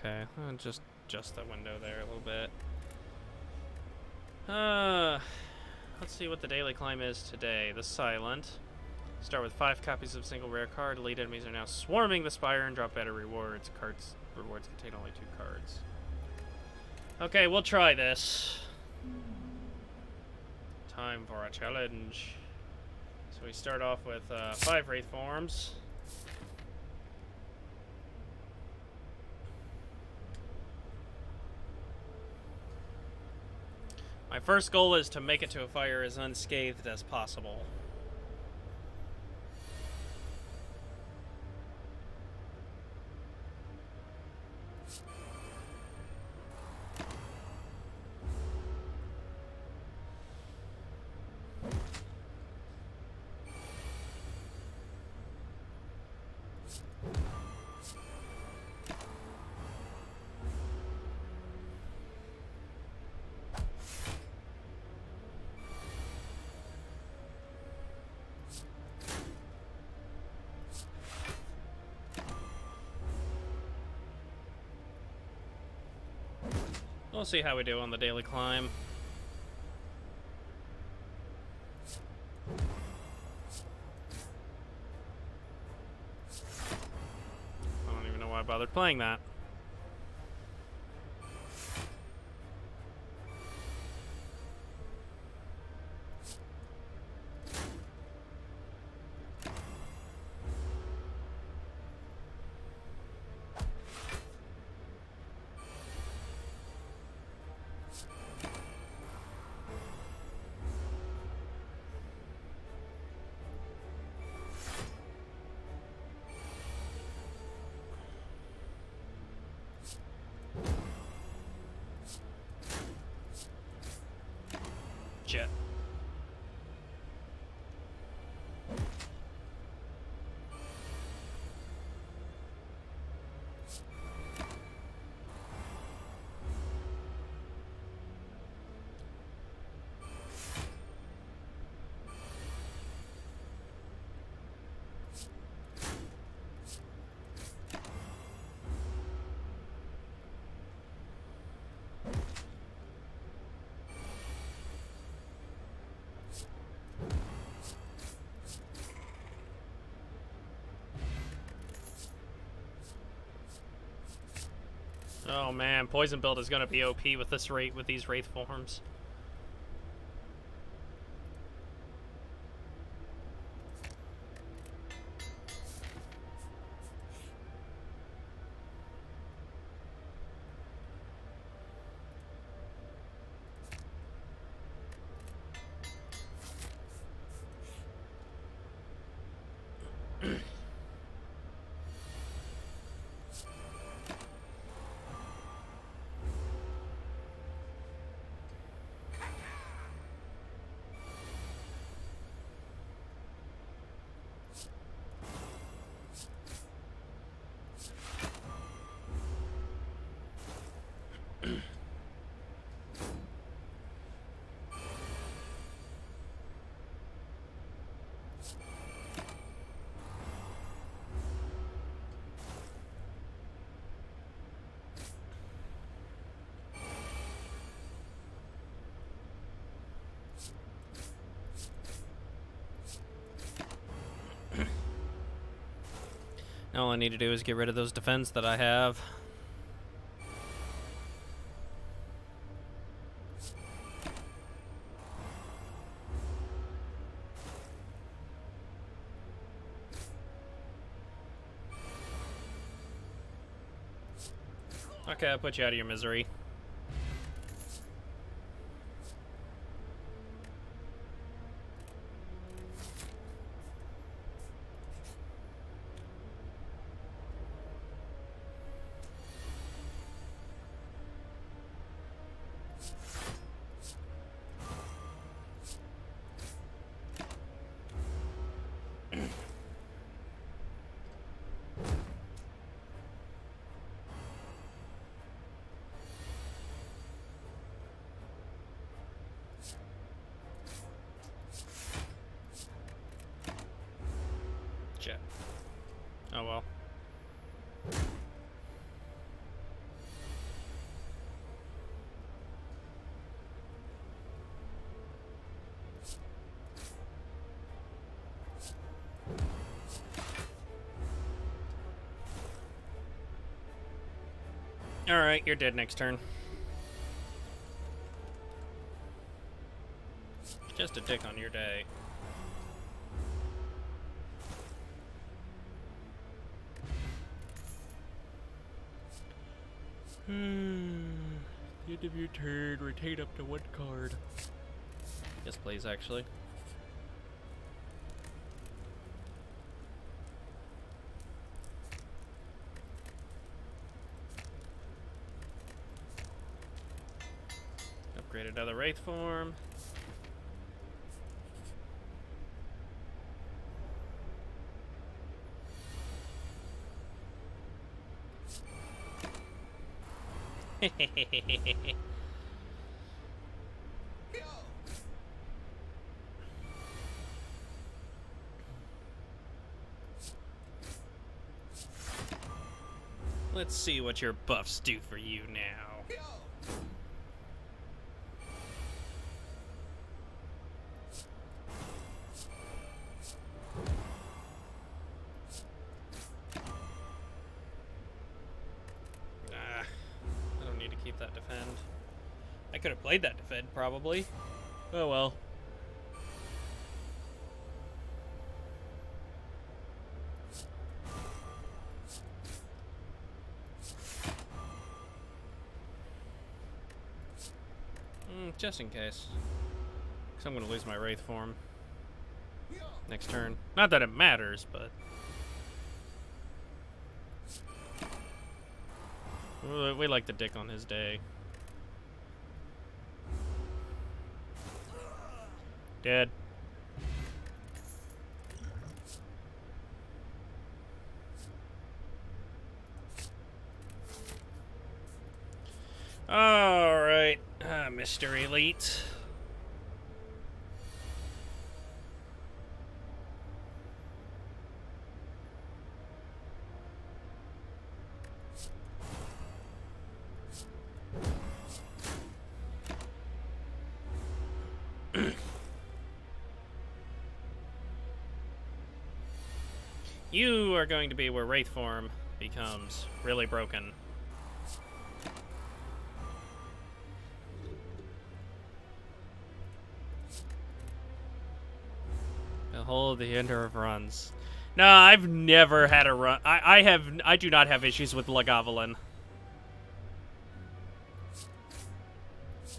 Okay, just the window there a little bit. Let's see what the daily climb is today. The Silent. Start with 5 copies of single rare card. Elite enemies are now swarming the Spire and drop better rewards. Rewards contain only 2 cards. Okay, we'll try this. Time for a challenge. So we start off with 5 Wraith Forms. My first goal is to make it to a fire as unscathed as possible. We'll see how we do on the daily climb. I don't even know why I bothered playing that. Jet. Oh man, poison build is gonna be OP with this rate with these wraith forms. All I need to do is get rid of those defense that I have. Okay, I'll put you out of your misery. Oh well. Alright, you're dead next turn. Just a dick on your day. The end of your turn, rotate up to 1 card. Yes, please, actually. Upgrade another Wraith form. Let's see what your buffs do for you now. I don't need to keep that defend. I could have played that defend, probably. Oh well. Just in case. Because I'm going to lose my Wraith form next turn. Not that it matters, but... we like the dick on his day. Dead. Alright, Mr. Elite. You are going to be where Wraith form becomes really broken. Behold the end of runs. No, I've never had a run. I do not have issues with Lagavulin.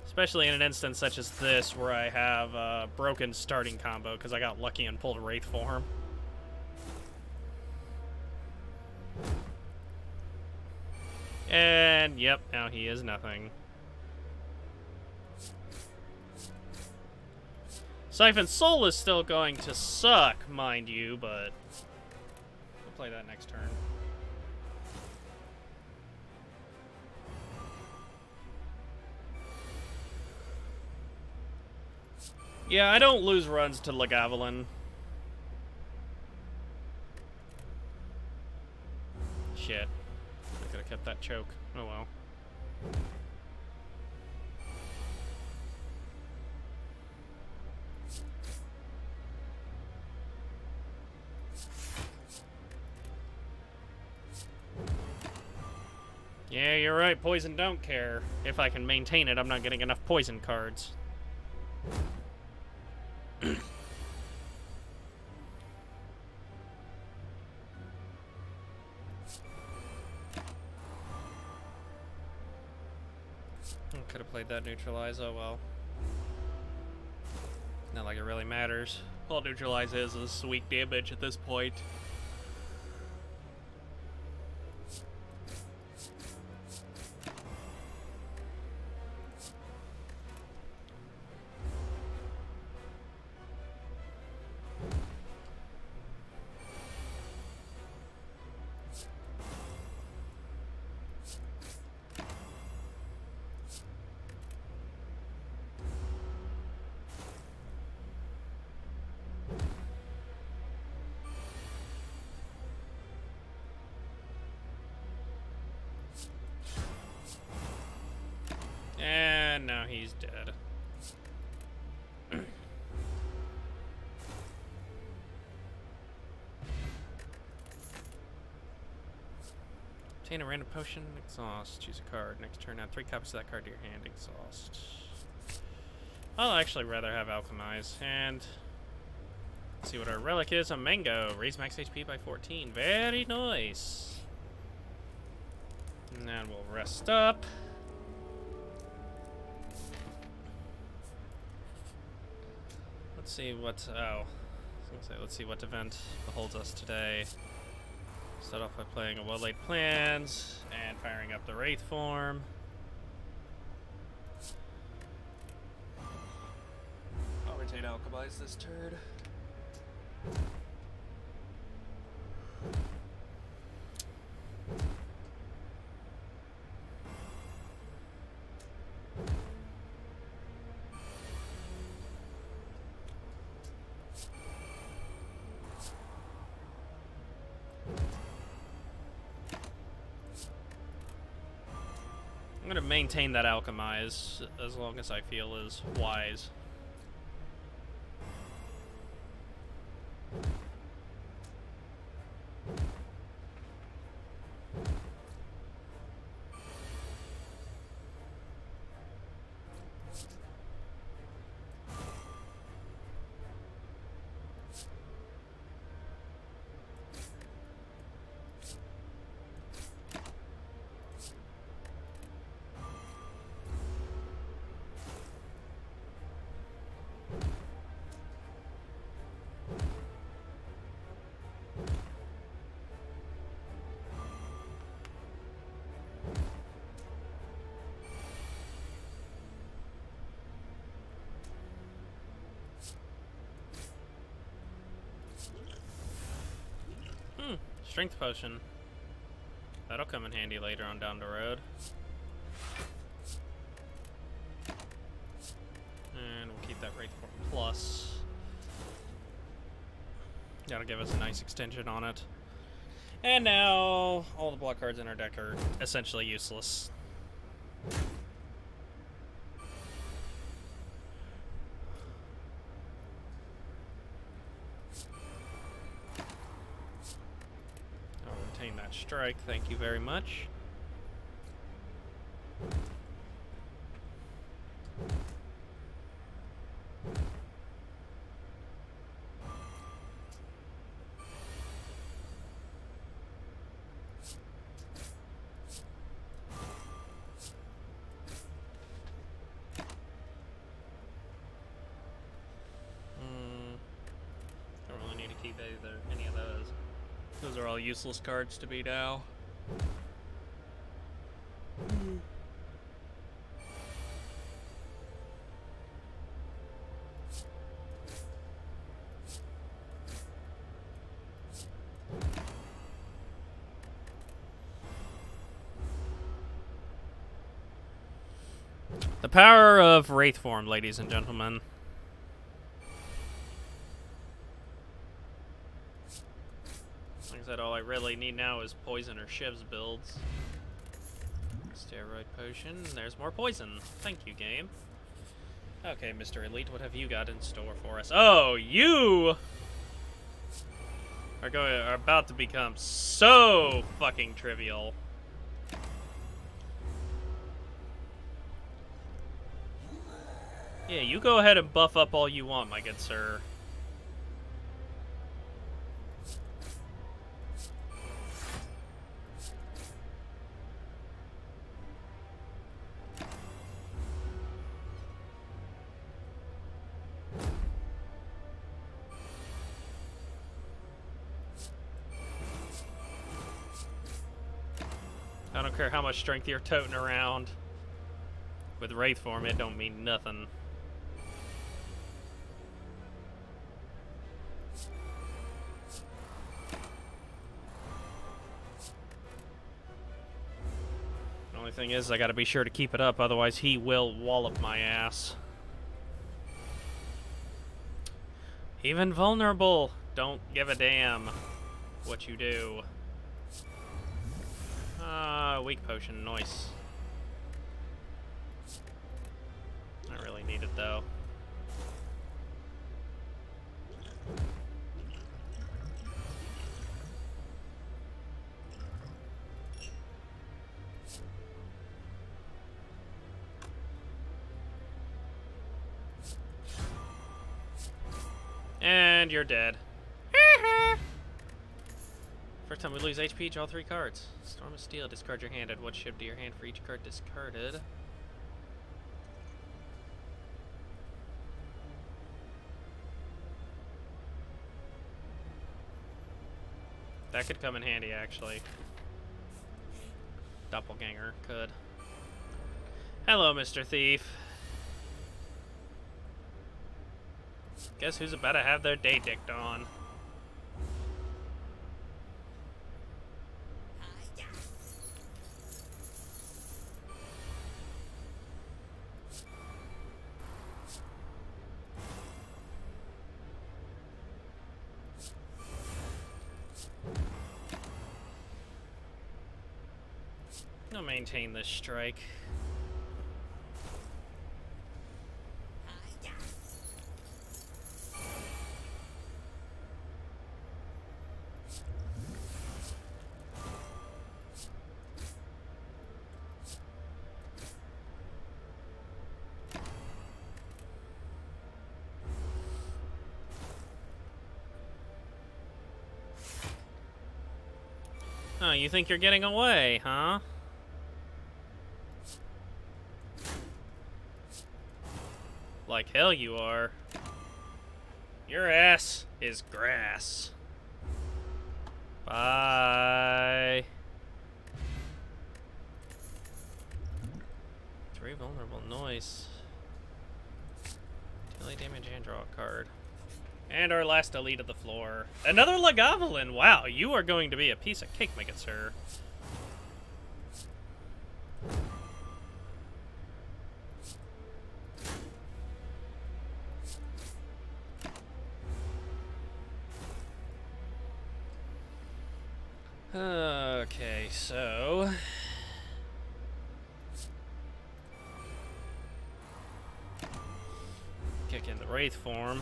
Especially in an instance such as this, where I have a broken starting combo because I got lucky and pulled Wraith form. And, yep, now he is nothing. Siphon Soul is still going to suck, mind you, but we'll play that next turn. Yeah, I don't lose runs to Lagavulin. Shit. I could have kept that choke. Oh well. Yeah, you're right. Poison don't care. If I can maintain it, I'm not getting enough poison cards. Could have played that neutralize, oh well. Not like it really matters. All neutralize is weak damage at this point. And now he's dead. Obtain a random potion, exhaust. Choose a card. Next turn, add 3 copies of that card to your hand, exhaust. I'll actually rather have alchemize. And let's see what our relic is. A mango. Raise max HP by 14. Very nice. And then we'll rest up. Let's see what. Oh, I was gonna say, let's see what event beholds us today. Start off by playing a well-laid plans and firing up the Wraith form. I'll retain alchemize this turn. I'm going to maintain that alchemize as long as I feel is wise. Strength potion. That'll come in handy later on down the road. And we'll keep that Wraith form plus. That'll give us a nice extension on it. And now all the block cards in our deck are essentially useless. That strike, thank you very much. Don't really need to keep any of those. Those are all useless cards to me now. The power of Wraith form, ladies and gentlemen. That all I really need now is poison or shivs builds. Steroid potion. There's more poison. Thank you, game. Okay, Mr. Elite, what have you got in store for us? Oh, you are about to become so fucking trivial. Yeah, you go ahead and buff up all you want, my good sir. I don't care how much strength you're toting around. With Wraith form, it don't mean nothing. The only thing is, I gotta be sure to keep it up, otherwise he will wallop my ass. Even vulnerable, don't give a damn what you do. Weak potion, nice. Not really needed though. And you're dead. First time we lose HP, draw 3 cards. Storm of Steel, discard your hand. Add 1 ship to your hand for each card discarded. That could come in handy, actually. Doppelganger could. Hello, Mr. Thief. Guess who's about to have their day dicked on? I'll maintain this strike. Oh, you think you're getting away, huh? Like hell you are. Your ass is grass. Bye. 3 vulnerable. Noise. Daily damage and draw a card. And our last elite of the floor. Another Lagavulin! Wow, you are going to be a piece of cake, make it, sir. Okay, so... kick in the Wraith form.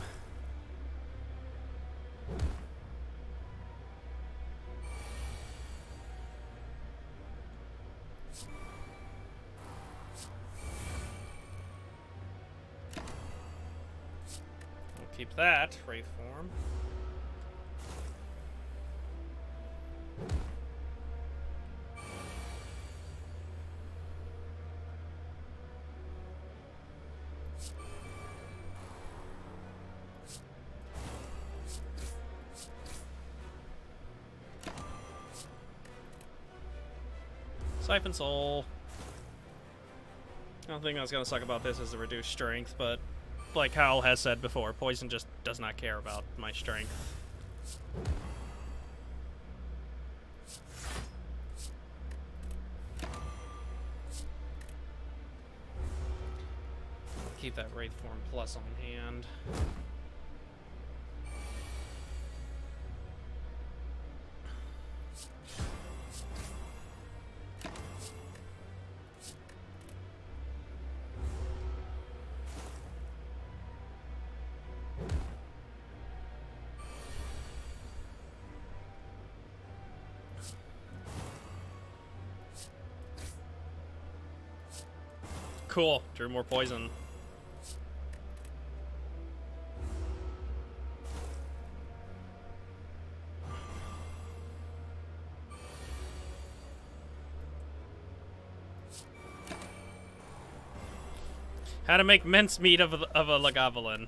We'll keep that Wraith form. Siphon Soul. The only thing that's gonna suck about this is the reduced strength, but like Hal has said before, poison just does not care about my strength. Keep that Wraith form plus on hand. Cool. Drew more poison. How to make mincemeat of a Lagavulin.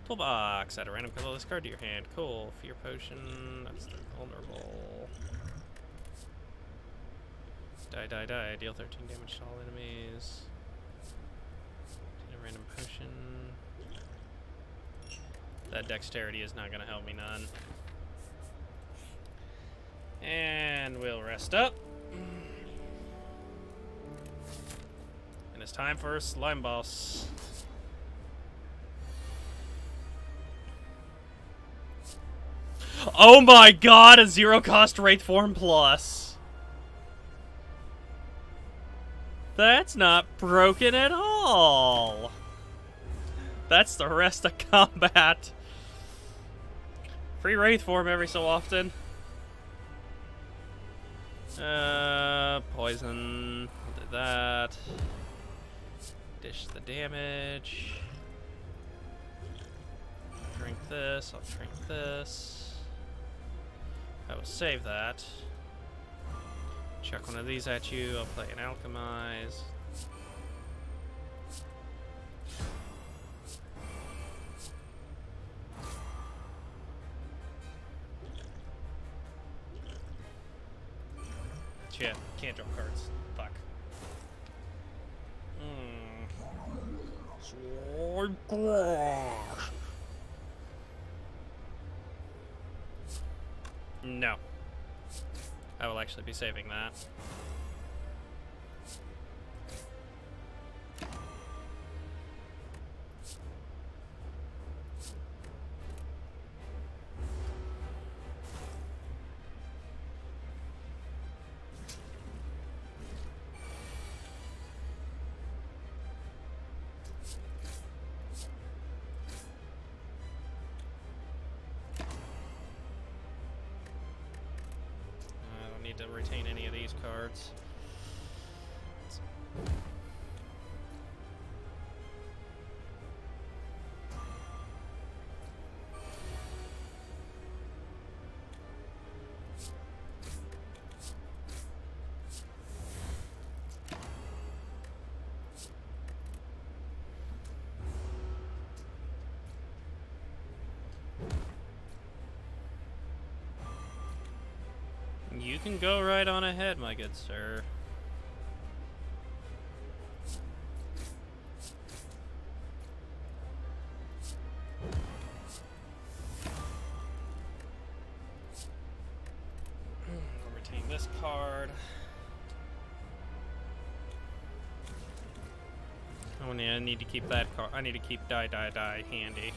Toolbox. Add a random colorless card to your hand. Cool. Fear Potion. That's the vulnerable. Die. Deal 13 damage to all enemies. Get a random potion. That dexterity is not going to help me none. And we'll rest up. And it's time for Slime Boss. Oh my god, a 0-cost Wraith form plus. That's not broken at all. That's the rest of combat. Free Wraith form every so often. Poison. I'll do that. Dish the damage. Drink this. I'll drink this. I will save that. Chuck one of these at you. I'll play an Alchemize. Shit, can't draw cards. Fuck. Sword Crash. No. I will actually be saving that. To retain any of these cards. You can go right on ahead, my good sir. I'll retain this card. Oh, yeah, I need to keep that card. I need to keep die handy.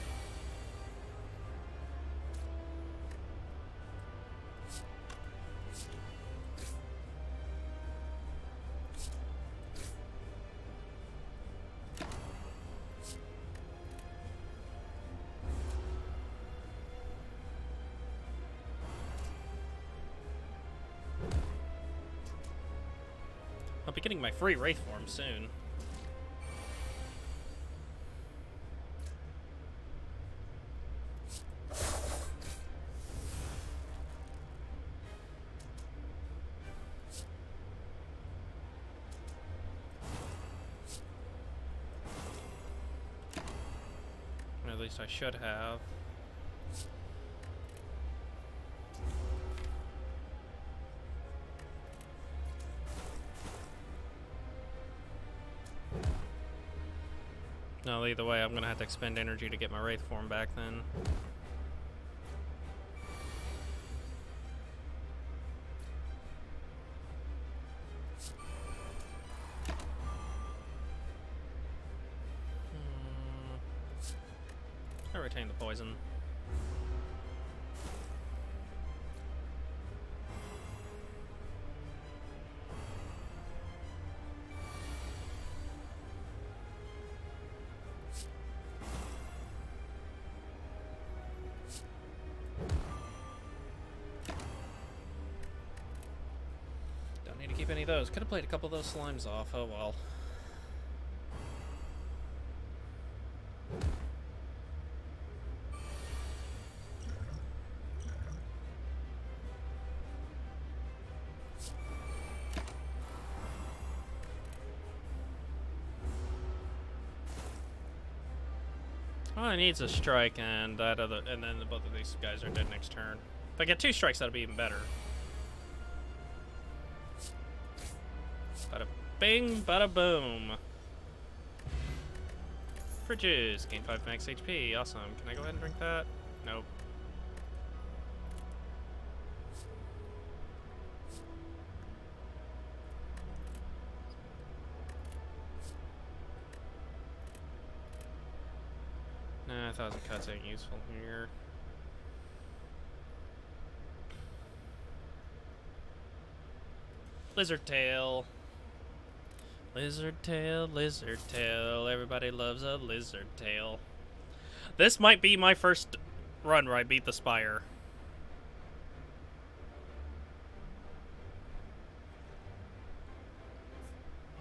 I'll be getting my free Wraith form soon. Or at least I should have. No, either way, I'm gonna have to expend energy to get my Wraith form back then. I retain the poison. Keep any of those. Could have played a couple of those slimes off. Oh well. All I need is a strike and that other, and then both of these guys are dead next turn. If I get 2 strikes, that'll be even better. Bada bing, bada boom. Fridges, gain 5 max HP. Awesome. Can I go ahead and drink that? Nope. Nah, 1,000 cuts ain't useful here. Lizard tail. Lizard tail, lizard tail. Everybody loves a lizard tail. This might be my first run where I beat the Spire.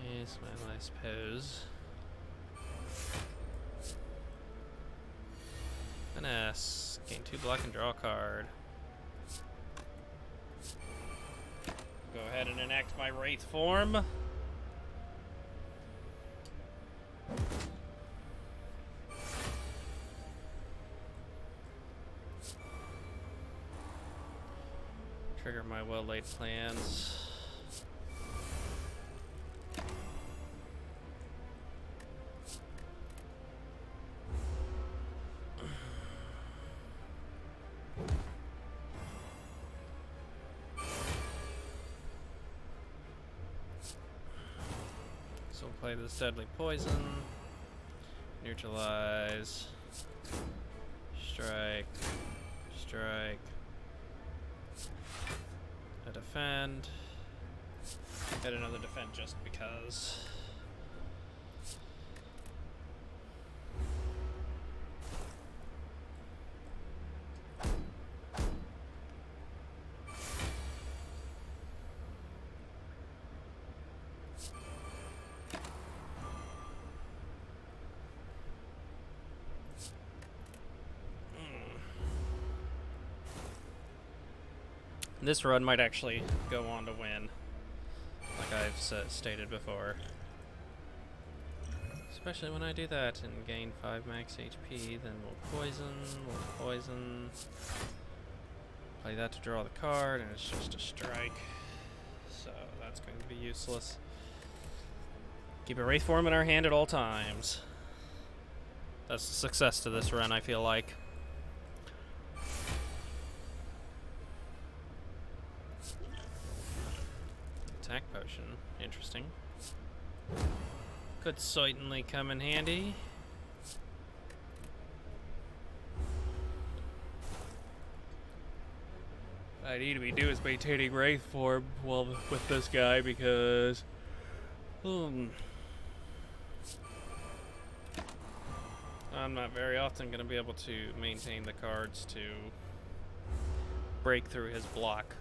Yes, well, I suppose. Finesse. Gain 2 block and draw a card. Go ahead and enact my Wraith form. Trigger my well-laid plans. So we'll play this deadly poison. Neutralize. Strike. Strike. A defend. Get another defend just because. This run might actually go on to win, like I've stated before. Especially when I do that and gain 5 max HP, then we'll poison, play that to draw the card, and it's just a strike. So that's going to be useless. Keep a Wraith form in our hand at all times. That's a success to this run, I feel like. Attack potion. Interesting. Could certainly come in handy. What I need to be doing is maintaining Wraith form well with this guy because I'm not very often going to be able to maintain the cards to break through his block.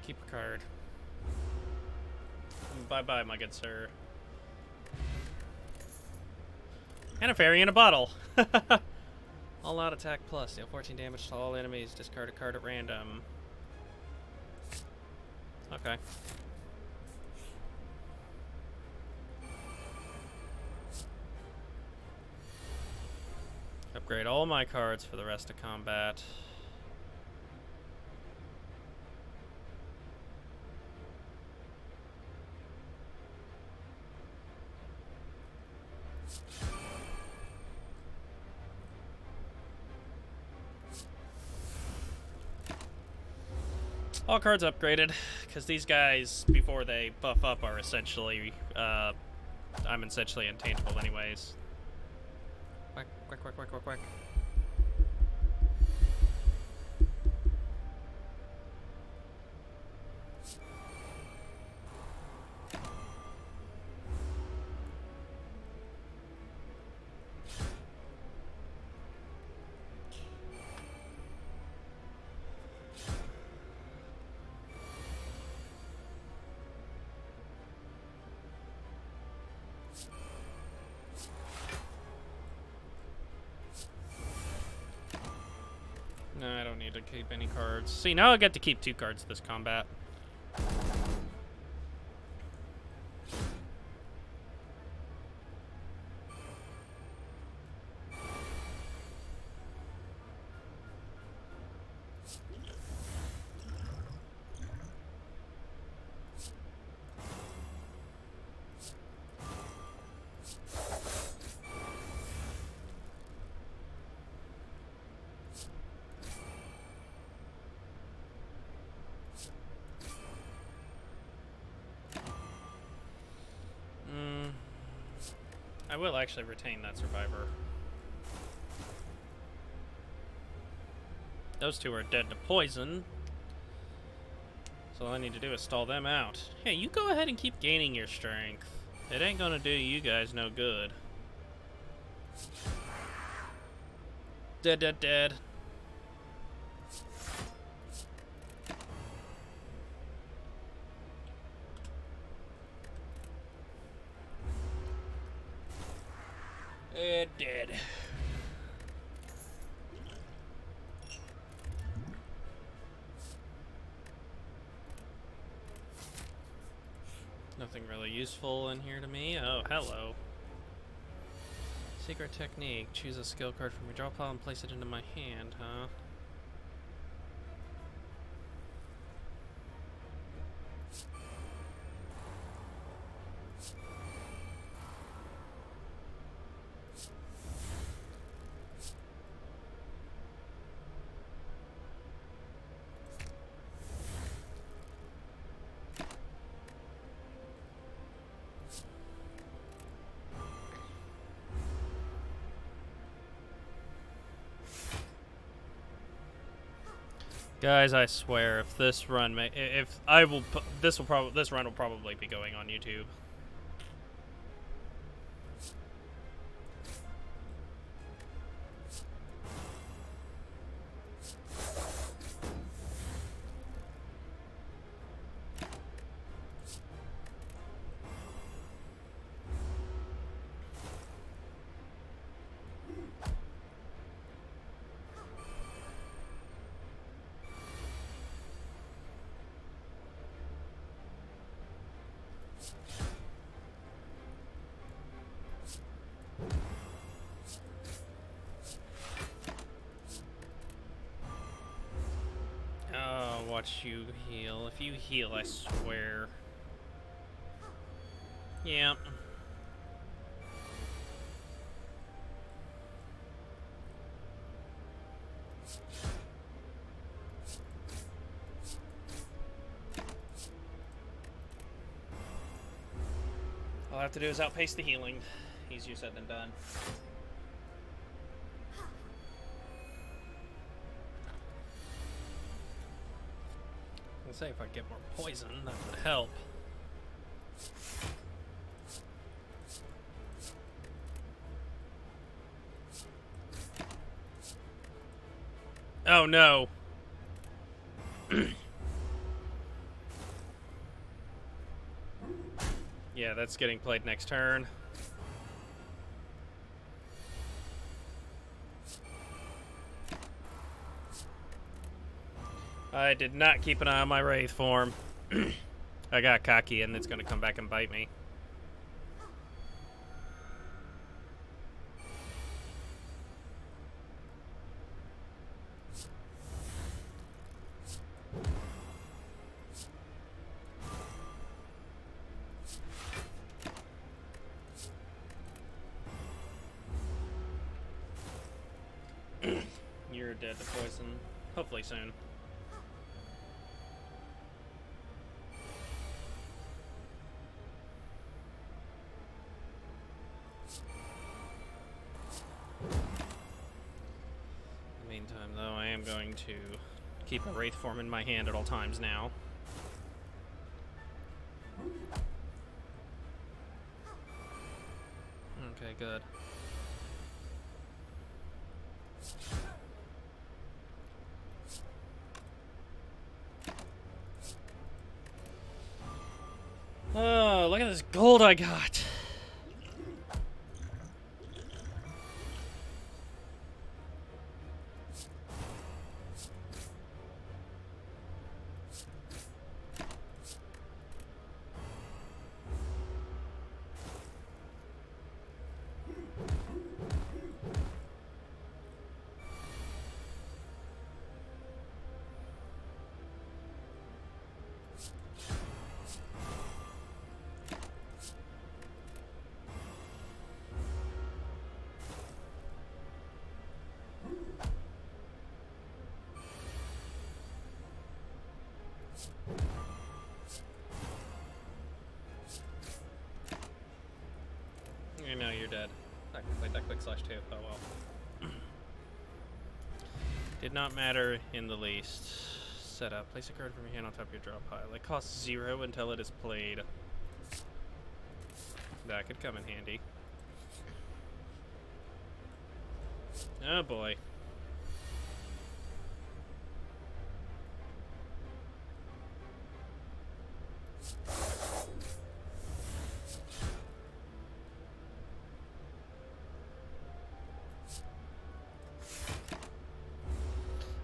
Keep a card. Bye-bye, my good sir. And a fairy in a bottle. All out attack plus. Deal 14 damage to all enemies. Discard a card at random. Okay. Upgrade all my cards for the rest of combat. All cards upgraded, because these guys, before they buff up, are essentially, I'm essentially intangible anyways. Quack, quack, quack, quack, quack, quack. No, I don't need to keep any cards. See, now I get to keep 2 cards this combat. I will actually retain that survivor. Those 2 are dead to poison. So all I need to do is stall them out. Hey, you go ahead and keep gaining your strength. It ain't gonna do you guys no good. Dead, dead, dead. Dead. Nothing really useful in here to me. Oh, hello. Secret technique. Choose a skill card from your draw pile and place it into my hand, huh? Guys, I swear, if this run, this run will probably be going on YouTube. Watch you heal. If you heal, I swear. Yeah. All I have to do is outpace the healing. Easier said than done. Say if I get more poison, that would help. Oh no. Yeah, that's getting played next turn. I did not keep an eye on my Wraith form. I got cocky and it's going to come back and bite me. You're dead to poison. Hopefully soon. Though I am going to keep a Wraith form in my hand at all times now. Okay, good. Oh, look at this gold I got. You know you're dead. I can play that quick slash too. Oh well. Did not matter in the least. Set up. Place a card from your hand on top of your draw pile. It costs 0 until it is played. That could come in handy. Oh boy.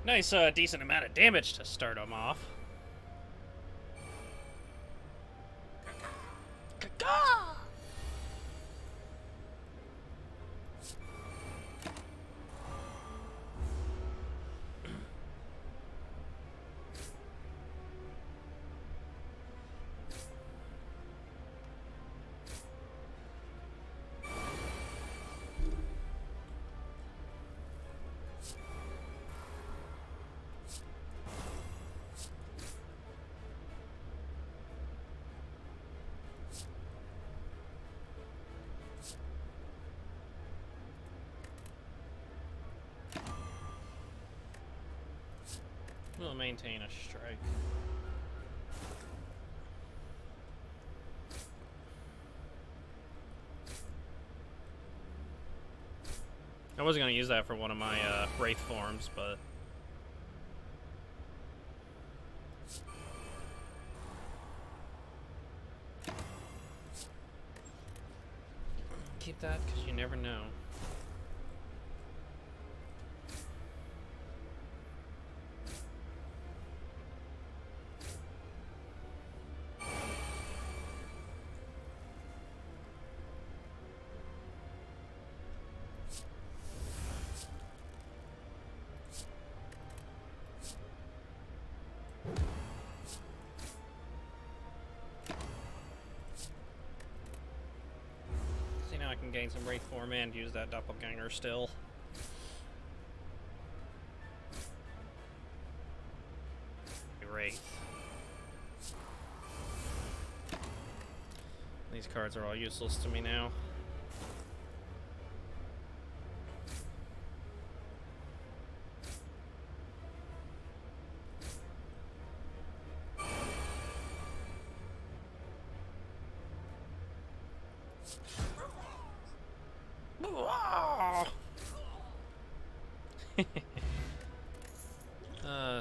Nice, decent amount of damage to start them off. We'll maintain a strike. I was going to use that for one of my Wraith forms, but... keep that, because you never know. I can gain some Wraith form and use that doppelganger still. Wraith. These cards are all useless to me now.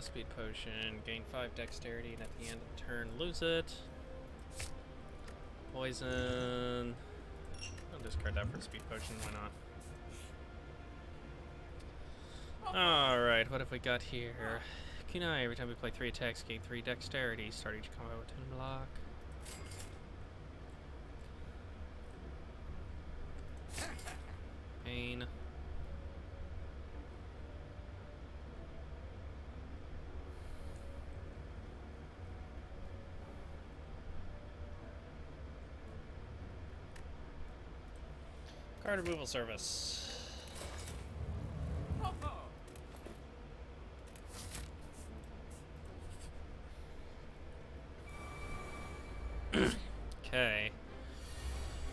Speed potion, gain 5 dexterity, and at the end of the turn, lose it. Poison. I'll discard that for speed potion, why not? Alright, what have we got here? Kunai, every time we play 3 attacks, gain 3 dexterity. Start each combo with 10 block. Pain. Card removal service. Okay.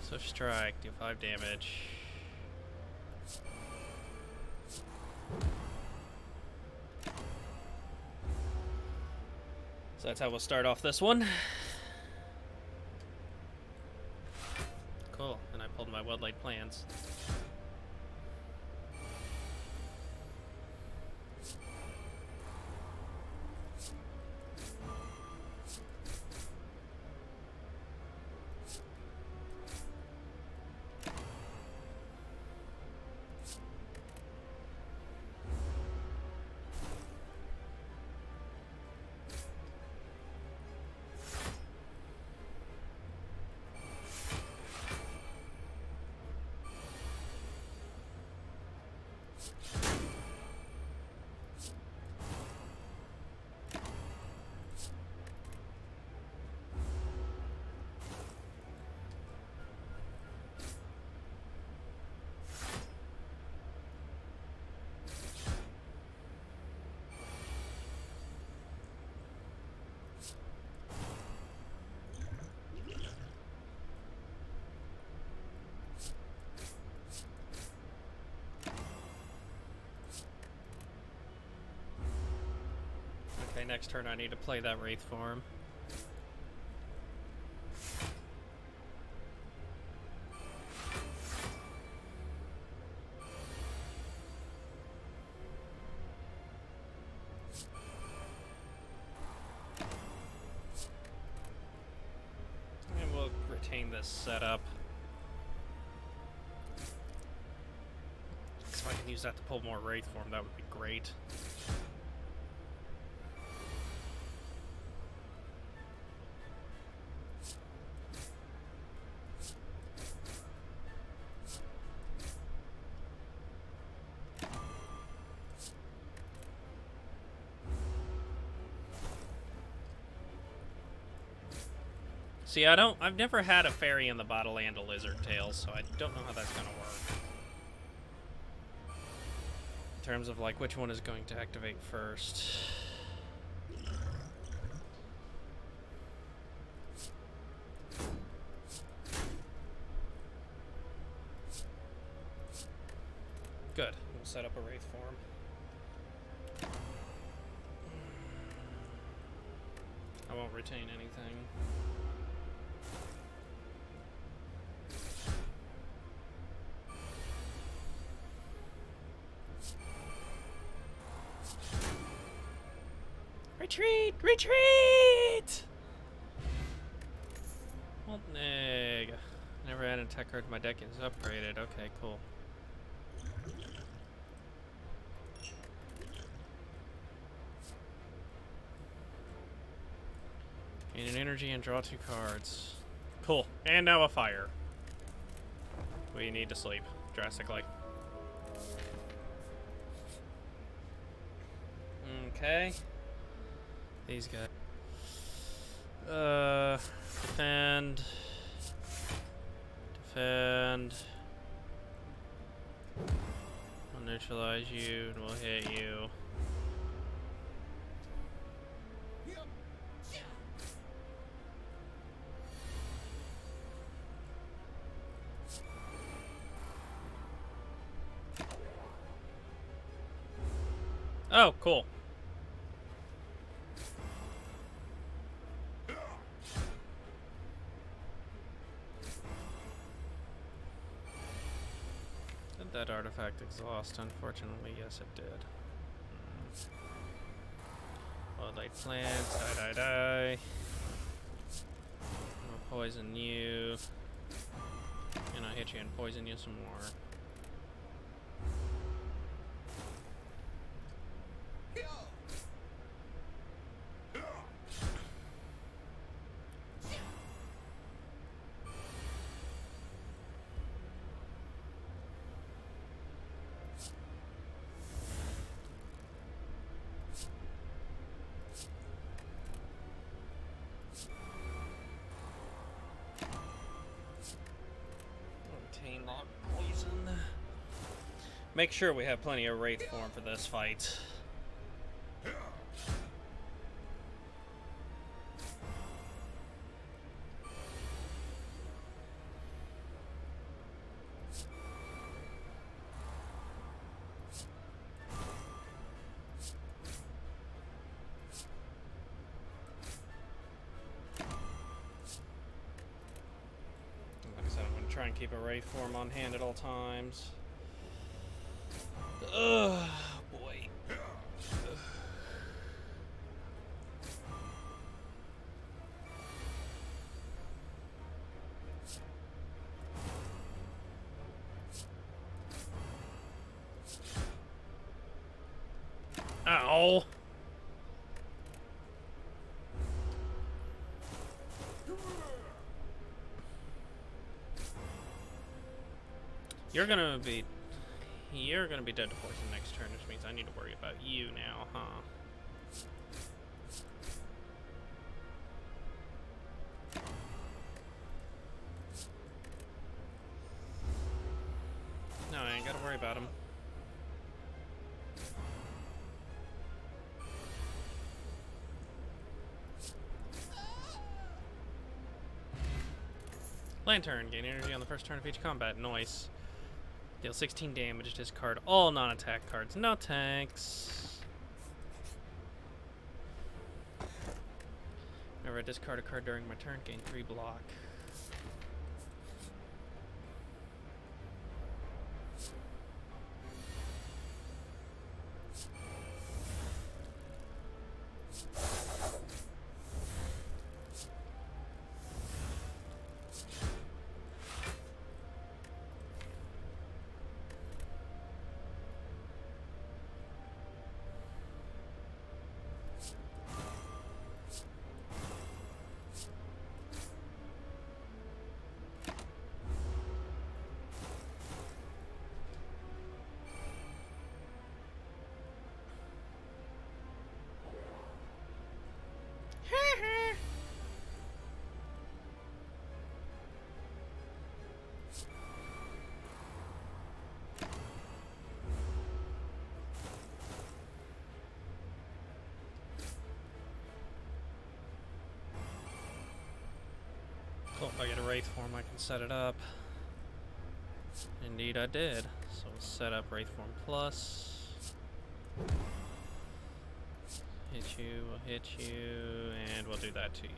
So strike, do 5 damage. So that's how we'll start off this one. Cool, and I pulled my Weldlight plans. Okay, next turn I need to play that Wraith form. maintain this setup. If I can use that to pull more Wraith Form, that would be great. See, I've never had a fairy in the bottle and a lizard tail, so I don't know how that's gonna work. In terms of, like, which one is going to activate first. Good. We'll set up a Wraith Form. I won't retain anything. Retreat! Retreat! Well, neg. Never had an attack card to my deck is upgraded. Okay, cool. Gain an energy and draw 2 cards. Cool. And now a fire. We need to sleep drastically. Okay. These guys. Defend. Defend. We'll neutralize you and we'll hit you. Oh, cool. Did that artifact exhaust? Unfortunately, yes it did. Wildlight plants, die. I'll poison you. And I'll hit you and poison you some more. Make sure we have plenty of Wraith Form for this fight. Like I said, I'm going to try and keep a Wraith Form on hand at all times. Ugh, boy. Ow. You're gonna be dead to poison next turn, which means I need to worry about you now, huh? No, I ain't gotta worry about him. Lantern, gain energy on the first turn of each combat. Nice. Deal 16 damage, discard all non-attack cards. No tanks. Whenever I discard a card during my turn, gain 3 block. Oh, if I get a Wraith form, I can set it up. Indeed, I did. So we'll set up Wraith form plus. Hit you, we'll hit you, and we'll do that to you.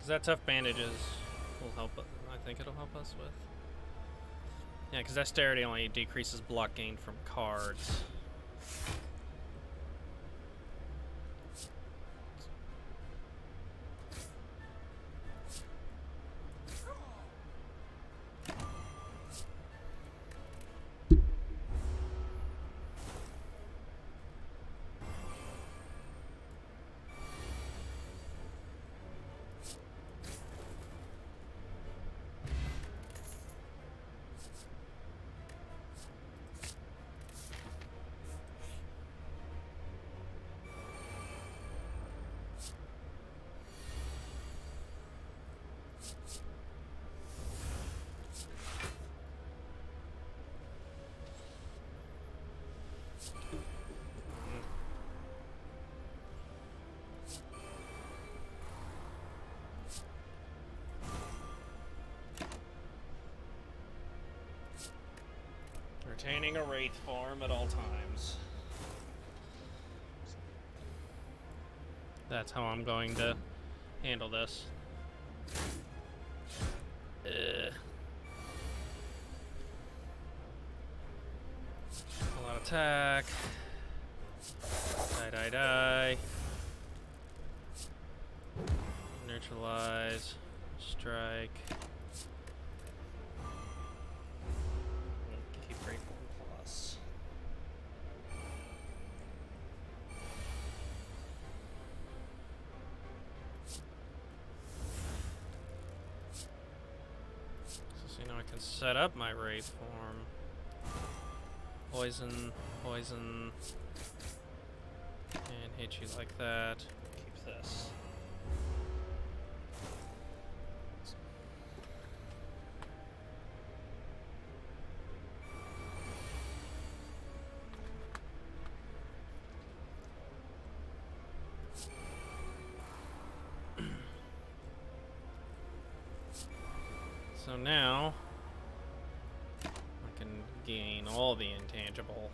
That tough bandages will help. I think it'll help us with. Yeah, because dexterity only decreases block gain from cards. Retaining a Wraith form at all times. That's how I'm going to handle this. A lot of attack. Die. Neutralize. Strike. Set up my Wraith form. Poison, poison, and hit you like that. Keep this. So now I can gain all the intangible.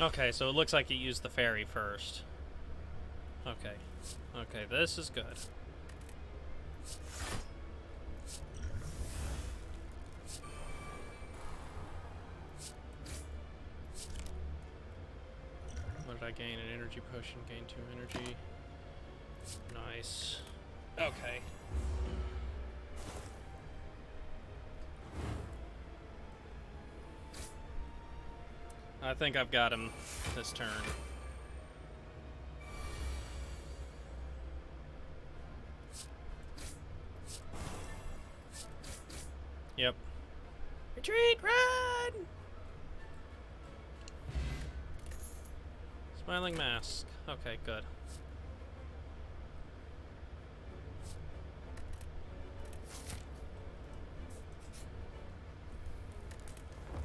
Okay, so it looks like you used the fairy first. Okay. Okay, this is good. What did I gain? An energy potion. Gain 2 energy. Nice. Okay. I think I've got him this turn. Yep. Retreat! Run! Smiling mask. Okay, good.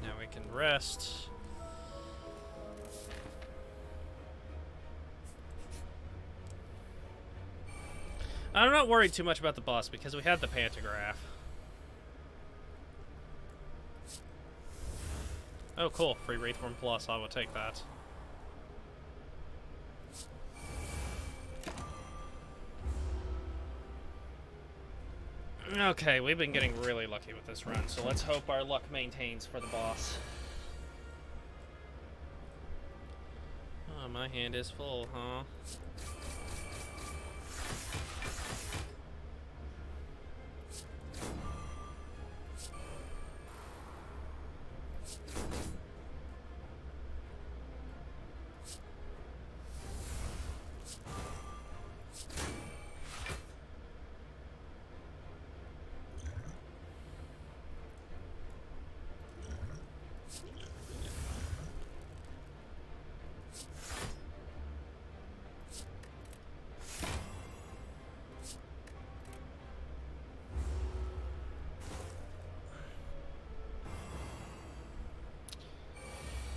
Now we can rest. I'm not worried too much about the boss because we had the pantograph. Oh, cool. Free Wraithform Plus. I will take that. Okay, we've been getting really lucky with this run, so let's hope our luck maintains for the boss. Oh, my hand is full, huh?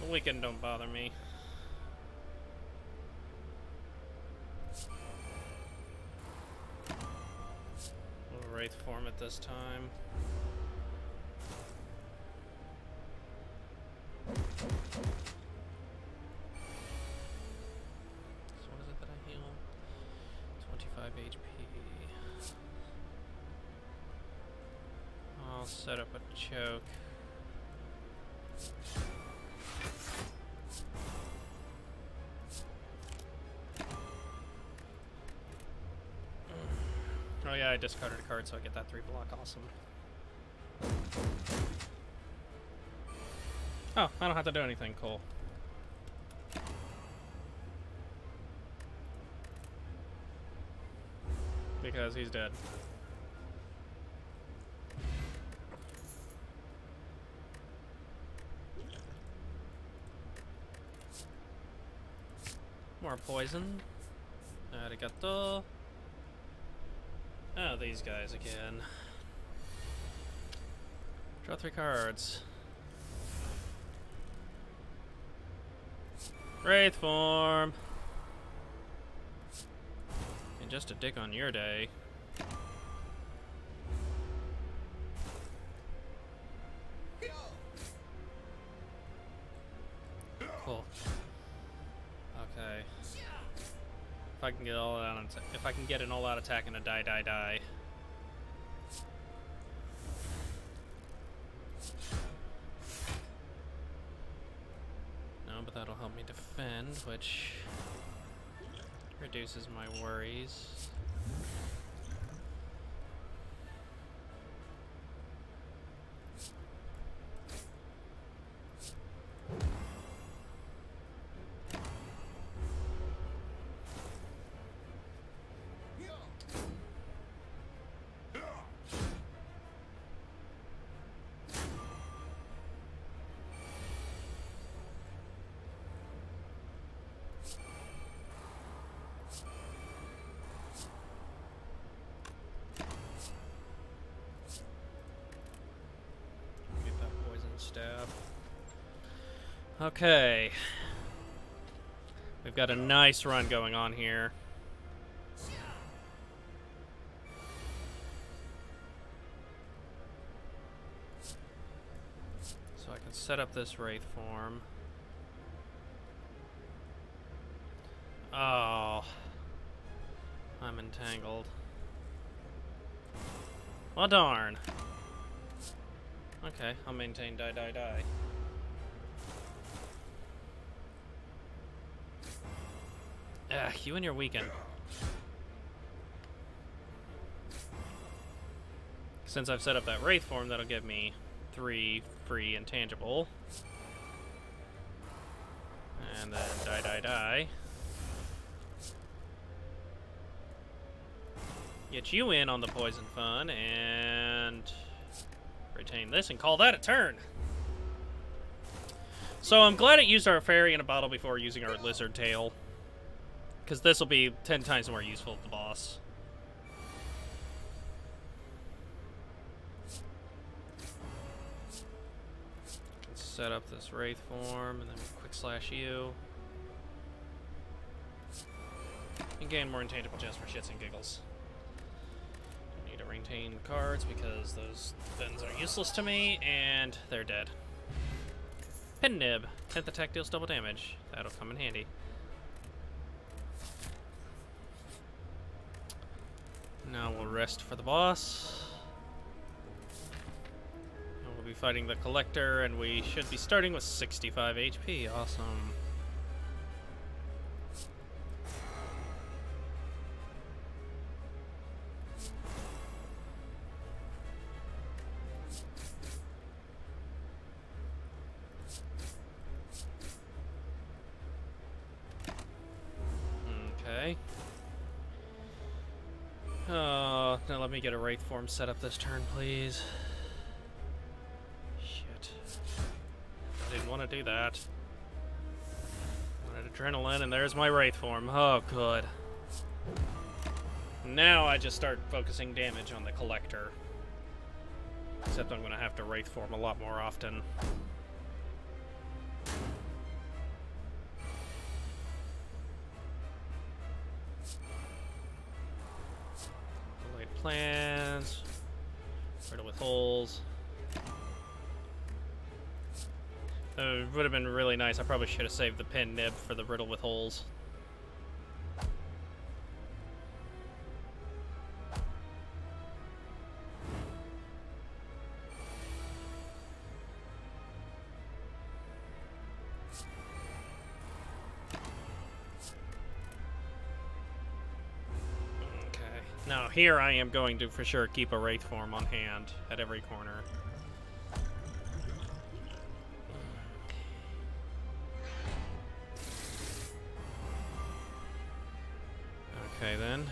The weekend don't bother me. We'll Wraith form at this time. So what is it that I heal? 25 HP. I'll set up a choke. Oh yeah, I discarded a card, so I get that 3 block. Awesome. Oh, I don't have to do anything. Cool. Because he's dead. More poison. Arigato. Oh, these guys again. Draw 3 cards. Wraith form. And just a dick on your day. Cool. Okay. If I can get all out, if I can get an all-out attack and a die. No, but that'll help me defend, which reduces my worries. Okay. We've got a nice run going on here. So I can set up this Wraith form. Oh. I'm entangled. Well, darn. Okay, I'll maintain die. Ugh, you and your weekend. Since I've set up that Wraith form, that'll give me 3 free intangible. And then die. Get you in on the poison fun, and retain this and call that a turn. So I'm glad it used our fairy in a bottle before using our lizard tail, because this will be 10 times more useful at the boss. Let's set up this Wraith form, and then quick slash you. And gain more intangible just for shits and giggles. I need to retain cards because those things are useless to me, and they're dead. Pin nib. 10th attack deals double damage. That'll come in handy. Now we'll rest for the boss. And we'll be fighting the Collector, and we should be starting with 65 HP. Awesome. Okay. Now let me get a Wraith form set up this turn, please. Shit. I didn't want to do that. I wanted adrenaline, and there's my Wraith form. Oh, good. Now I just start focusing damage on the Collector. Except I'm going to have to Wraith form a lot more often. Plans, riddle with holes. It would have been really nice. I probably should have saved the pin nib for the riddle with holes. Now here I am going to for sure keep a Wraith form on hand at every corner. Okay then.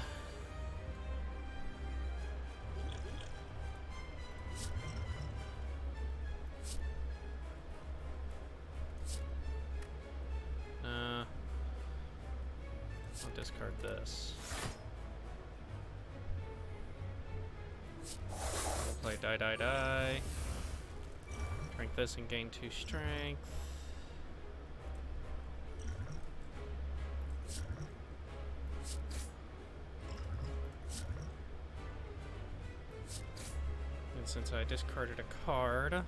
I'll discard this. Play die. Drink this and gain 2 strength. And since I discarded a card,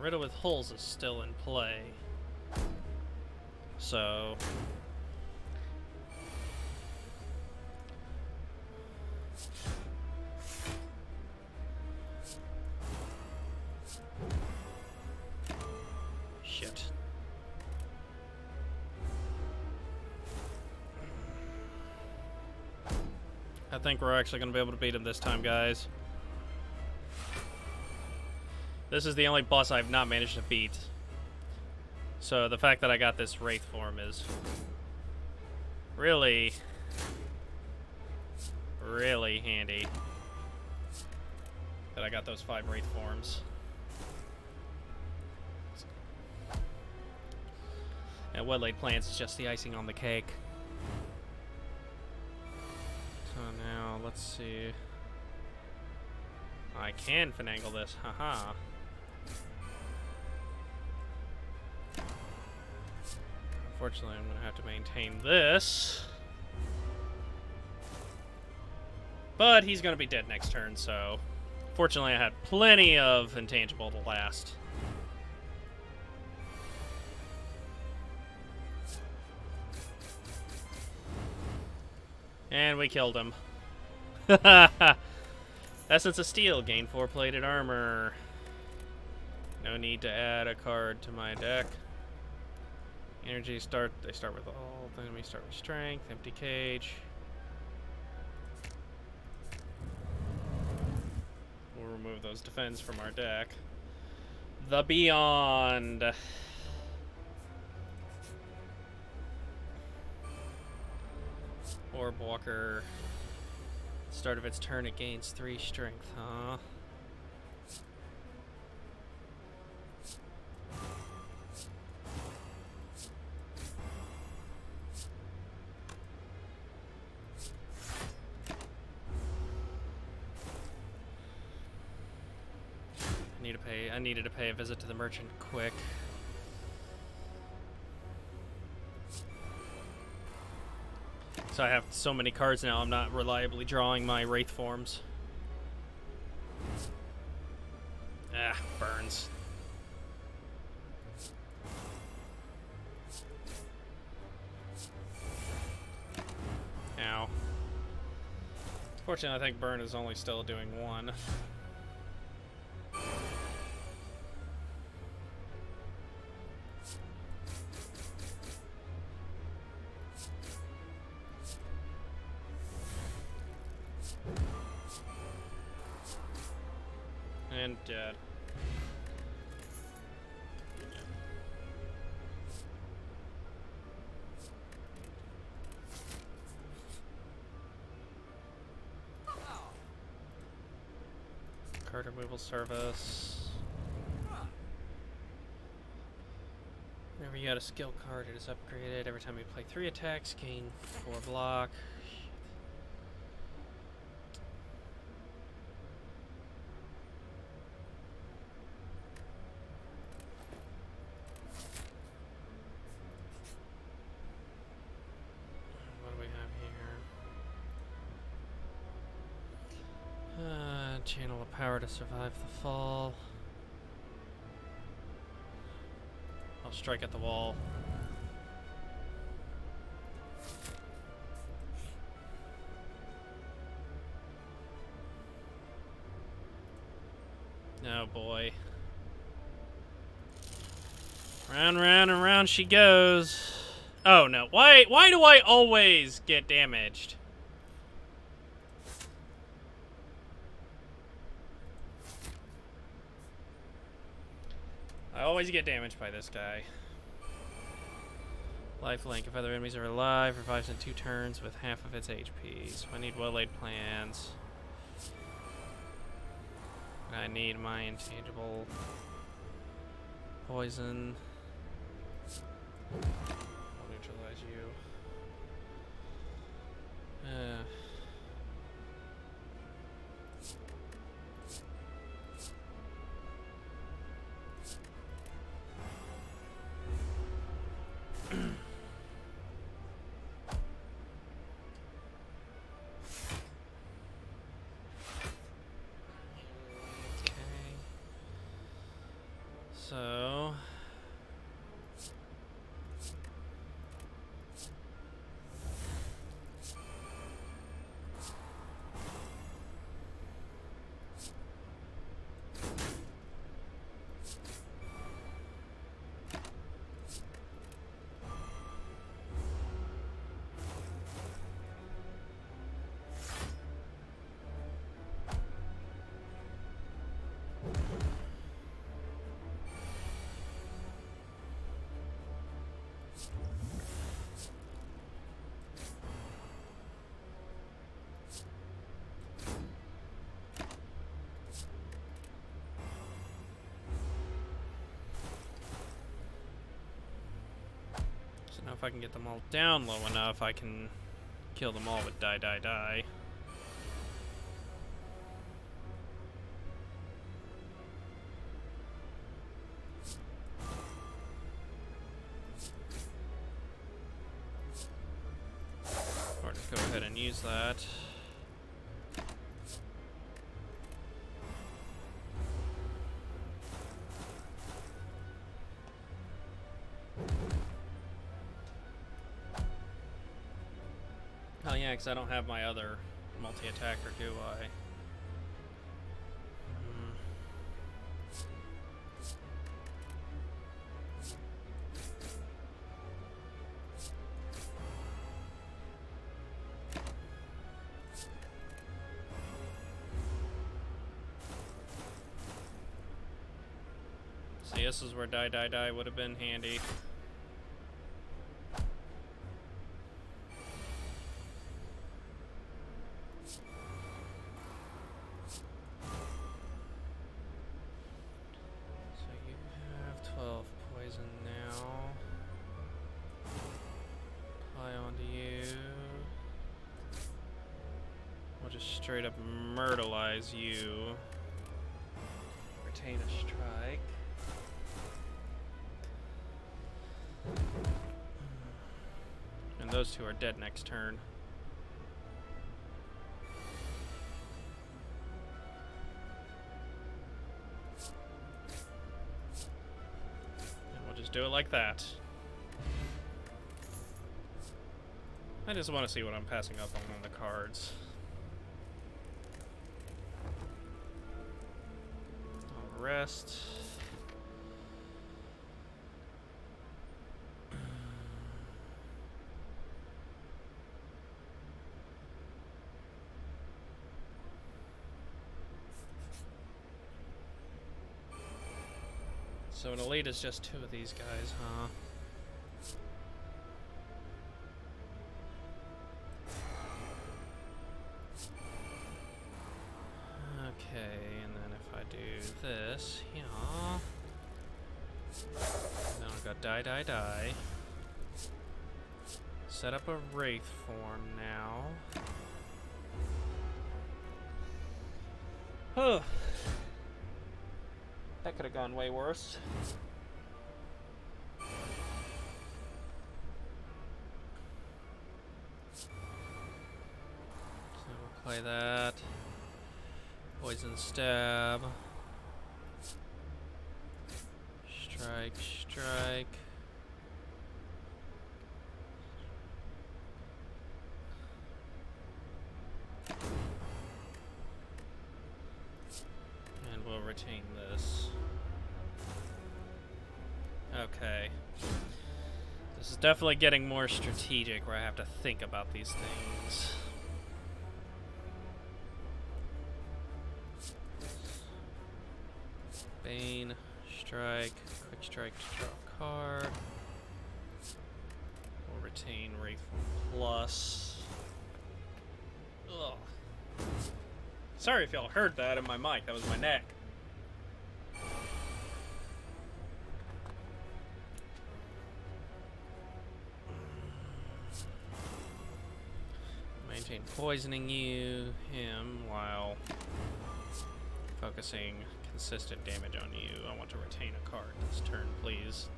riddle with holes is still in play. So shit. I think we're actually going to be able to beat him this time, guys. This is the only boss I've not managed to beat. So the fact that I got this Wraith form is really, really handy. That I got those 5 Wraith forms. And Well-Laid Plans is just the icing on the cake. So now, let's see. I can finagle this, haha. Unfortunately, I'm going to have to maintain this. But he's going to be dead next turn, so... Fortunately, I had plenty of intangible to last. And we killed him. Essence of Steel, gain 4 plated armor. No need to add a card to my deck. Energy start, they start with all, then we start with strength, empty cage. We'll remove those defense from our deck. The Beyond. Orb Walker. Start of its turn, it gains 3 strength, huh? I needed to pay a visit to the merchant quick. So I have so many cards now, I'm not reliably drawing my Wraith forms. Ah, burns. Ow. Fortunately, I think burn is only still doing one. And dead. Card removal service. Whenever you add a skill card, it is upgraded. Every time you play 3 attacks, gain 4 block. Channel of power to survive the fall. I'll strike at the wall. Oh boy. Round, round, and round she goes. Oh no. Why do I always get damaged? I always get damaged by this guy. Lifelink. If other enemies are alive, revives in 2 turns with half of its HP. So I need well-laid plans. I need my intangible poison. I'll neutralize you. So now if I can get them all down low enough, I can kill them all with die, die, die. Or just go ahead and use that. Oh yeah, because I don't have my other multi-attacker, do I? See, this is where die, die, die would have been handy. Straight up myrtleize you. retain a strike. And those two are dead next turn. And we'll just do it like that. I just want to see what I'm passing up on the cards. On the rest. So an elite is just two of these guys, huh? Okay, and then if I do this, yeah. Then I've got die. Set up a wraith form now. Huh. That could have gone way worse. So we'll play that. Poison stab. Strike. And we'll retain this. Okay. This is definitely getting more strategic where I have to think about these things. Bane, strike, quick strike to draw a card. We'll retain Wraith Plus. Ugh. Sorry if y'all heard that in my mic, that was my neck. Maintain poisoning him, while focusing consistent damage on you. I want to retain a card this turn, please.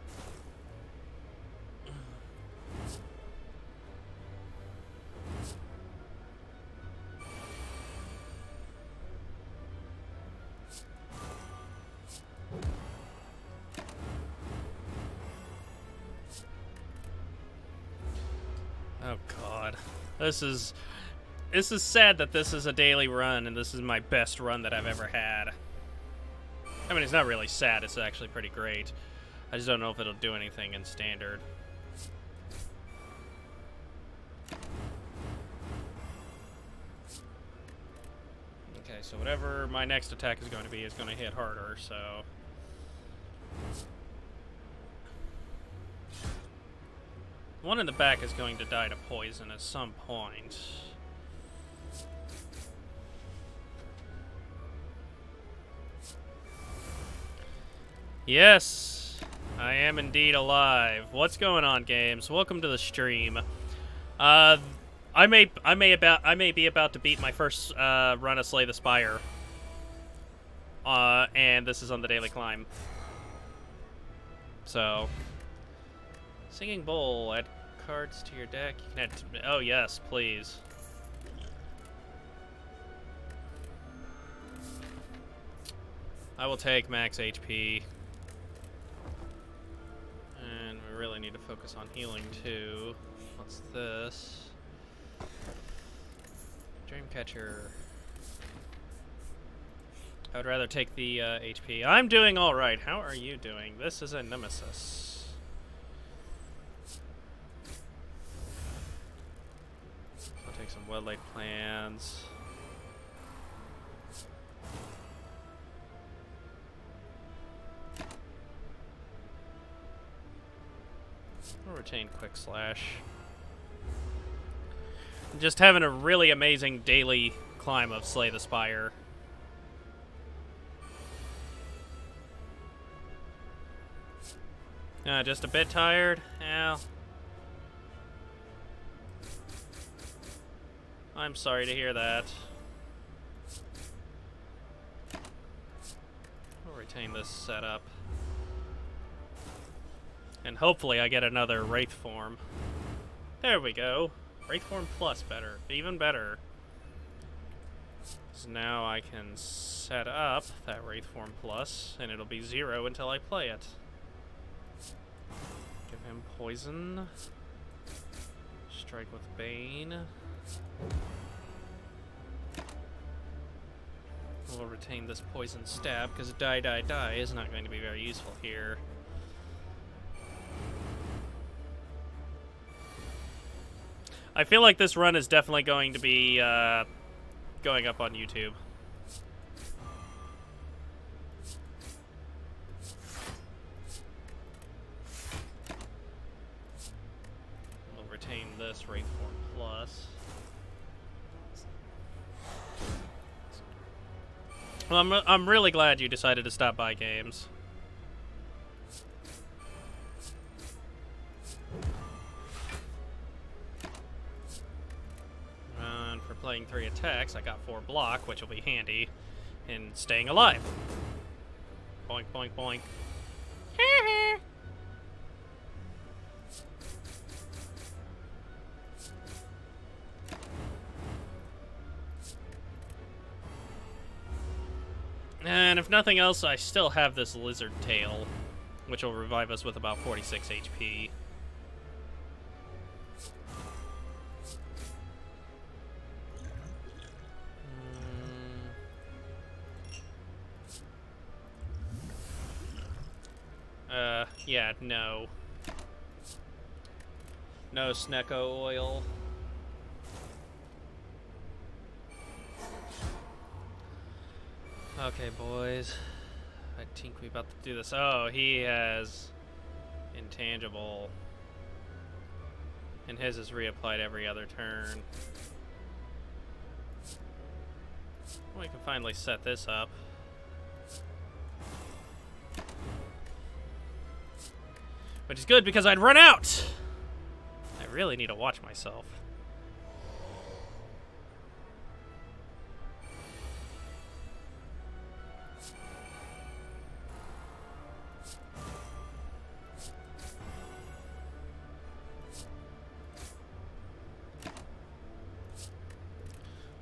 Oh God, this is sad that this is a daily run and this is my best run that I've ever had. I mean, it's not really sad, it's actually pretty great. I just don't know if it'll do anything in standard. Okay, so whatever my next attack is going to be is going to hit harder, so... One in the back is going to die to poison at some point. Yes, I am indeed alive. What's going on, games? Welcome to the stream. I may be about to beat my first run of Slay the Spire. And this is on the daily climb. So, Singing Bowl, add cards to your deck. You can add oh yes, please. I will take max HP. And we really need to focus on healing too. What's this? Dreamcatcher. I would rather take the HP. I'm doing alright. How are you doing? This is a nemesis. I'll take some Weatherlight plans. I'll retain Quick Slash. I'm just having a really amazing daily climb of Slay the Spire. Just a bit tired? Yeah. I'm sorry to hear that. I'll retain retain this setup. And hopefully I get another Wraith form. There we go. Wraith form plus better. Even better. So now I can set up that Wraith form plus, and it'll be 0 until I play it. Give him poison. Strike with Bane. We'll retain this poison stab, because die, die, die is not going to be very useful here. I feel like this run is definitely going to be going up on YouTube. We'll retain this Wraith Form Plus. Well, I'm really glad you decided to stop by games. And for playing 3 attacks, I got 4 block, which will be handy in staying alive. Boink, boink, boink. And if nothing else, I still have this lizard tail, which will revive us with about 46 HP. Yeah, no. No Snecko oil. Okay, boys. I think we're about to do this. Oh, he has intangible. And his is reapplied every other turn. We can finally set this up. Which is good because I'd run out! I really need to watch myself.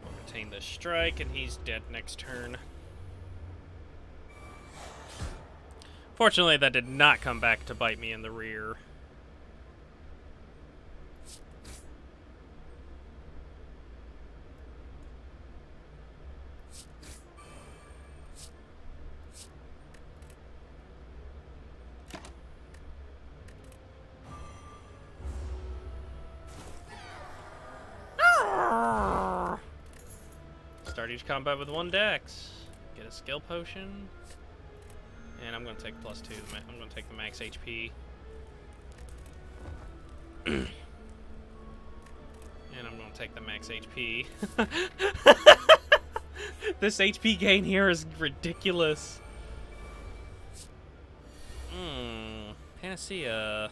We'll retain this strike, and he's dead next turn. Fortunately, that did not come back to bite me in the rear. Start each combat with 1 dex. Get a skill potion. And I'm going to take +2. I'm going to take the max HP. And I'm going to take the max HP. This HP gain here is ridiculous. Panacea.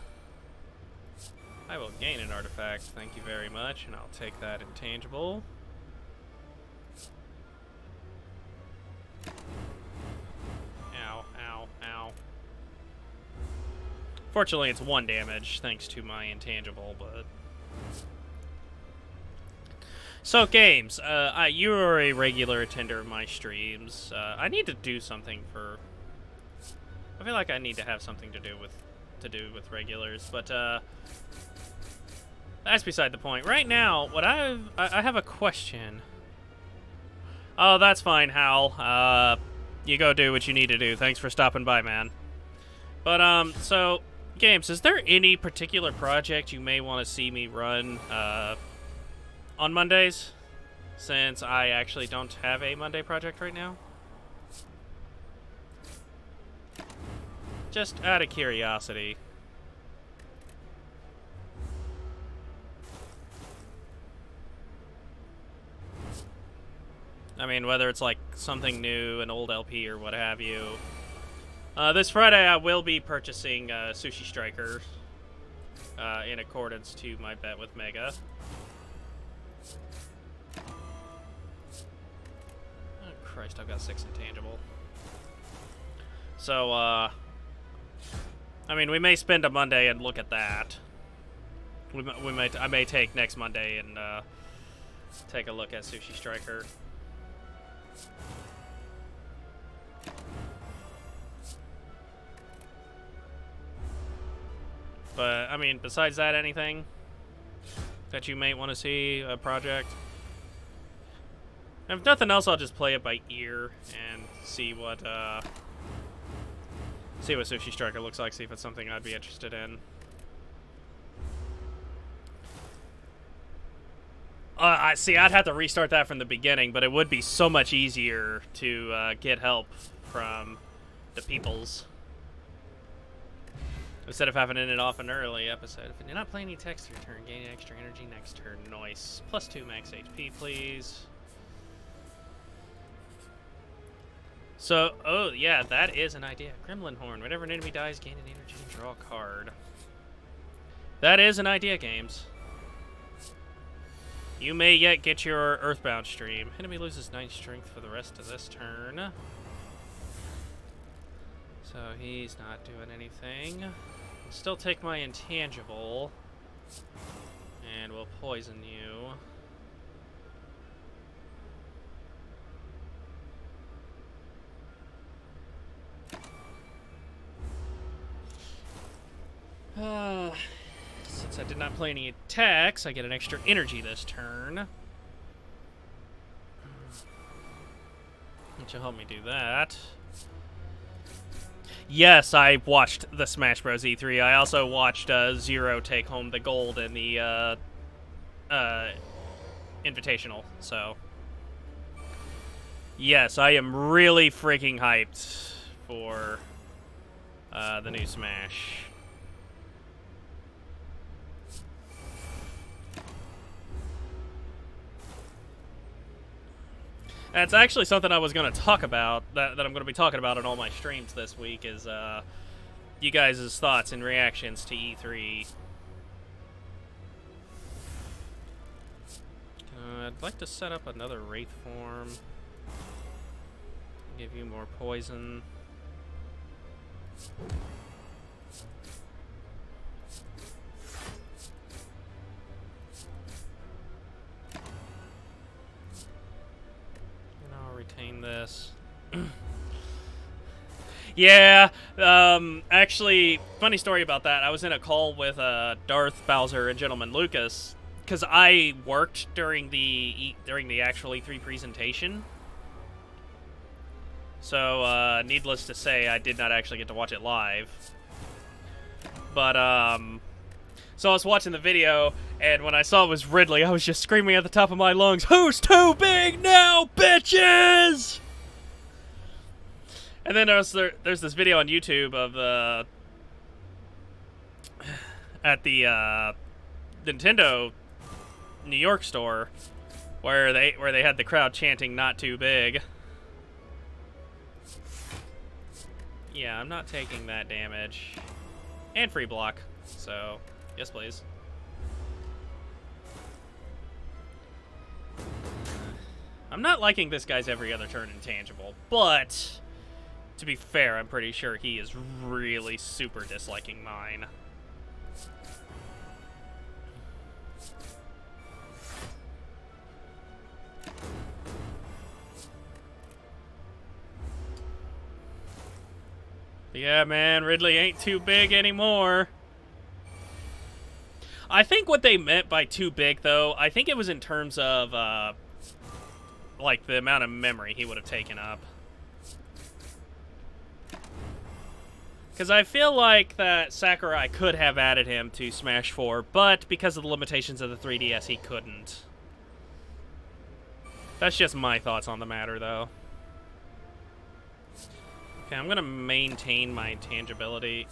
I will gain an artifact. Thank you very much. And I'll take that intangible. Fortunately, it's 1 damage, thanks to my intangible, but... So, games, you are a regular attender of my streams. I need to do something for... I feel like I need to have something to do with regulars, but, that's beside the point. Right now, what I have a question. Oh, that's fine, Hal. You go do what you need to do. Thanks for stopping by, man. But, so... Games, is there any particular project you may want to see me run on Mondays? Since I actually don't have a Monday project right now? Just out of curiosity. I mean, whether it's like something new, an old LP, or what have you. This Friday, I will be purchasing Sushi Striker in accordance to my bet with Mega. Oh, Christ, I've got 6 intangible. So, I mean, we may spend a Monday and look at that. I may take next Monday and take a look at Sushi Striker. But I mean, besides that, anything that you may want to see a project? If nothing else, I'll just play it by ear and see what Sushi Striker looks like. See if it's something I'd be interested in. See, I'd have to restart that from the beginning, but it would be so much easier to get help from the peoples instead of having it off an early episode. If you're not playing any text your turn, gain extra energy next turn. Nice. +2 max HP, please. So, oh yeah, that is an idea. Gremlin Horn. Whenever an enemy dies, gain an energy and draw a card. That is an idea, games. You may yet get your Earthbound stream. Enemy loses 9 strength for the rest of this turn. So he's not doing anything. Still take my intangible. And we'll poison you. Since I did not play any attacks, I get an extra energy this turn. Which will help me do that. Yes, I watched the Smash Bros. E3. I also watched Zero take home the gold in the Invitational, so... Yes, I am really freaking hyped for the new Smash. That's actually something I was going to talk about, that I'm going to be talking about in all my streams this week, is you guys' thoughts and reactions to E3. I'd like to set up another Wraith form. Give you more poison. Retain this. Yeah, actually, funny story about that. I was in a call with Darth, Bowser, and Gentleman Lucas, because I worked during the actual E3 presentation. So, needless to say, I did not actually get to watch it live. But, so I was watching the video, and when I saw it was Ridley, I was just screaming at the top of my lungs, "Who's too big now, bitches?" And then there's this video on YouTube of at the Nintendo New York store where they had the crowd chanting "Not too big." Yeah, I'm not taking that damage. And free block, so yes please. I'm not liking this guy's every other turn intangible, but to be fair, I'm pretty sure he is really super disliking mine. Yeah, man, Ridley ain't too big anymore. I think what they meant by too big, though, I think it was in terms of, like, the amount of memory he would have taken up. Because I feel like that Sakurai could have added him to Smash 4, but because of the limitations of the 3DS, he couldn't. That's just my thoughts on the matter, though. Okay, I'm gonna maintain my intangibility.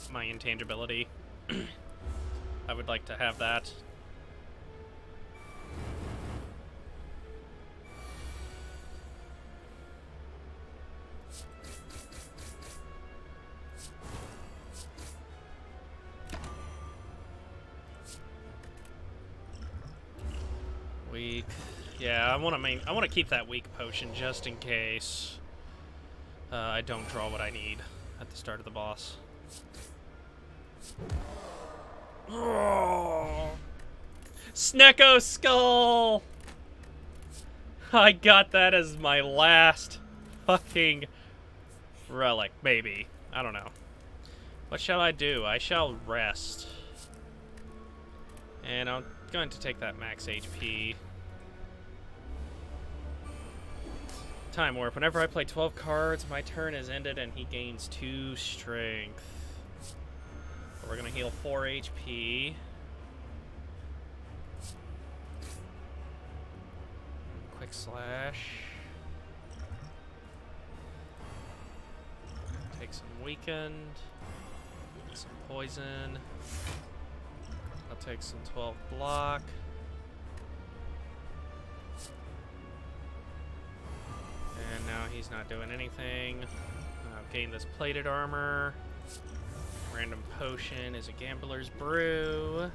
I would like to have that. Weak. Yeah, I want to keep that weak potion just in case I don't draw what I need at the start of the boss. Oh. Snecko Skull! I got that as my last fucking relic, maybe. I don't know. What shall I do? I shall rest. And I'm going to take that max HP. Time Warp. Whenever I play 12 cards, my turn is ended and he gains 2 strength. We're going to heal 4 HP. Quick Slash. Take some Weakened. Some Poison. I'll take some 12 block. And now he's not doing anything. I've gained this plated armor. Random potion is a gambler's brew.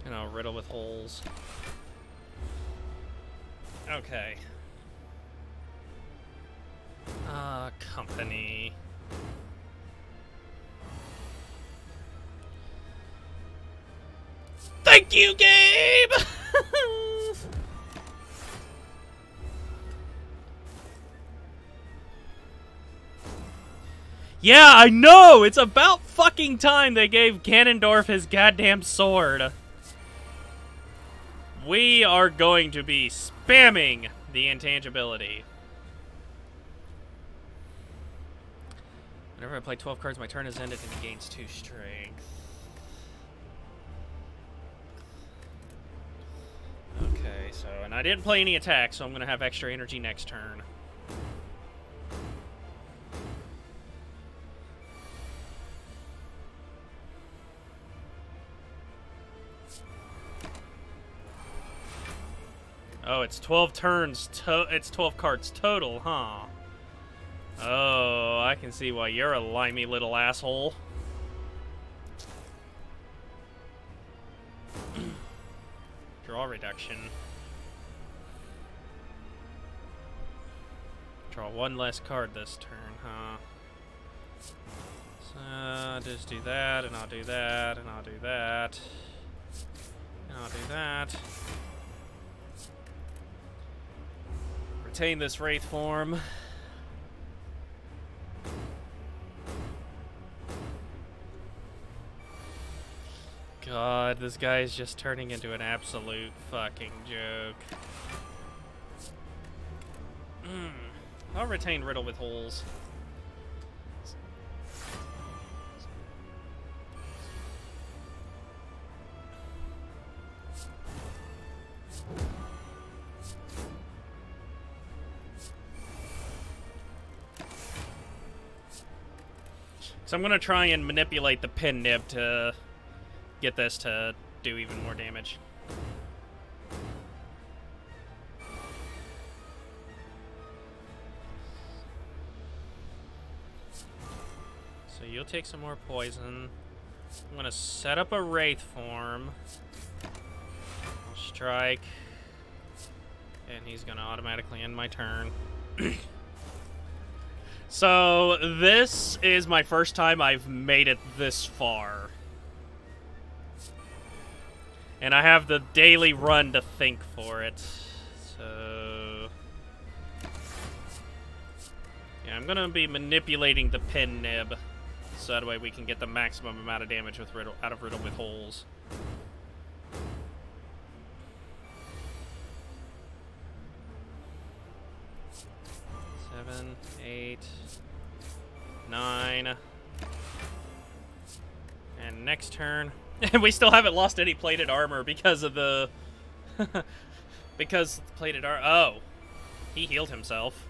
And I'll riddle with holes. Okay. Company. Thank you, Gabe! Yeah, I know! It's about fucking time they gave Ganondorf his goddamn sword. We are going to be spamming the intangibility. Whenever I play 12 cards, my turn is ended and he gains 2 strength. Okay, so, and I didn't play any attacks, so I'm going to have extra energy next turn. Oh, it's 12 turns, it's 12 cards total, huh? Oh, I can see why you're a limey little asshole. Draw reduction. Draw 1 less card this turn, huh? So, just do that, and I'll do that, and I'll do that. And I'll do that. Retain this Wraith form. God, this guy is just turning into an absolute fucking joke. I'll retain Riddle with holes. So I'm gonna try and manipulate the pin nib to get this to do even more damage. So you'll take some more poison. I'm gonna set up a Wraith form. I'll strike. And he's gonna automatically end my turn. So this is my first time I've made it this far. And I have the daily run to think for it. So yeah, I'm gonna be manipulating the pin nib. So that way we can get the maximum amount of damage with Riddle out of Riddle with holes. Seven, 8, 9. And next turn. And we still haven't lost any plated armor because of the... because plated armor... Oh. He healed himself.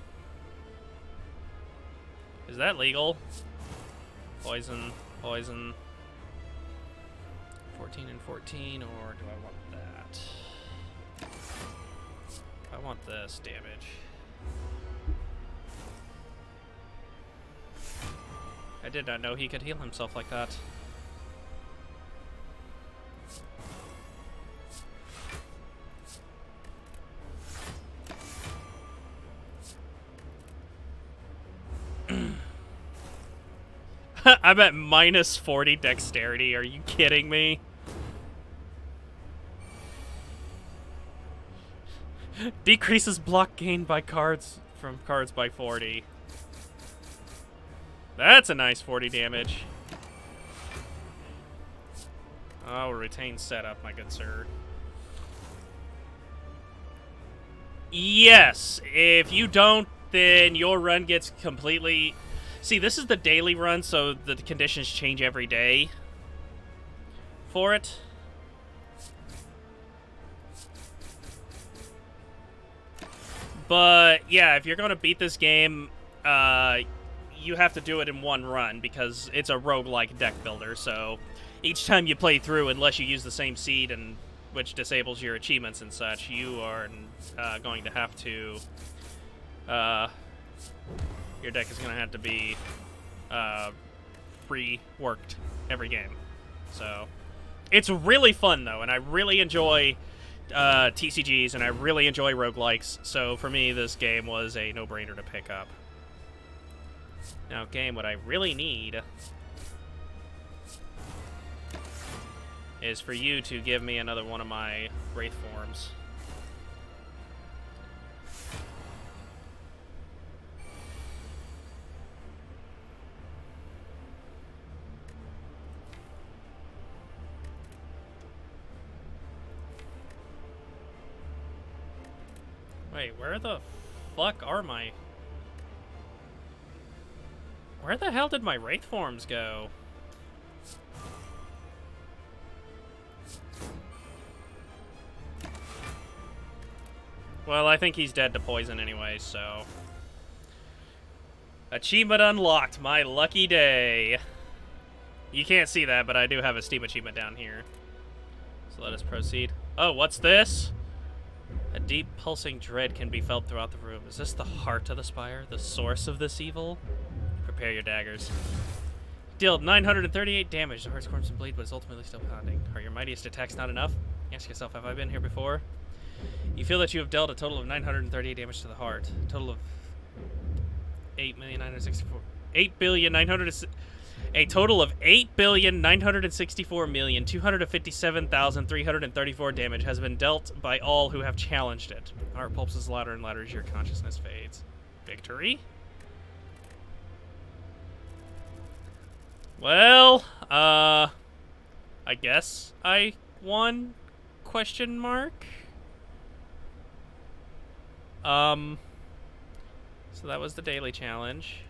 Is that legal? Poison. Poison. 14 and 14, or do I want that? I want this damage. I did not know he could heal himself like that. I'm at minus 40 dexterity. Are you kidding me? Decreases block gain by cards from cards by 40. That's a nice 40 damage. Oh, retain setup, my good sir. Yes, if you don't, then your run gets completely... See, this is the daily run, so the conditions change every day for it. But, yeah, if you're going to beat this game, you have to do it in one run, because it's a roguelike deck builder, so each time you play through, unless you use the same seed, and which disables your achievements and such, you are going to have to... your deck is going to have to be reworked every game. So, it's really fun, though, and I really enjoy TCGs, and I really enjoy roguelikes, so for me, this game was a no-brainer to pick up. Now, game, what I really need is for you to give me another one of my Wraith forms. Wait, where the fuck are my... Where the hell did my Wraith forms go? Well, I think he's dead to poison anyway, so... Achievement unlocked, my lucky day. You can't see that, but I do have a Steam achievement down here. So let us proceed. Oh, what's this? A deep pulsing dread can be felt throughout the room. Is this the heart of the Spire? The source of this evil? Prepare your daggers. Dealt 938 damage. The heart squirms and bleed, but is ultimately still pounding. Are your mightiest attacks not enough? Ask yourself, have I been here before? You feel that you have dealt a total of 938 damage to the heart. A total of 8,964,257,334 damage has been dealt by all who have challenged it. Heart pulses louder and louder as your consciousness fades. Victory? Well, I guess I won? Question mark? So that was the daily challenge.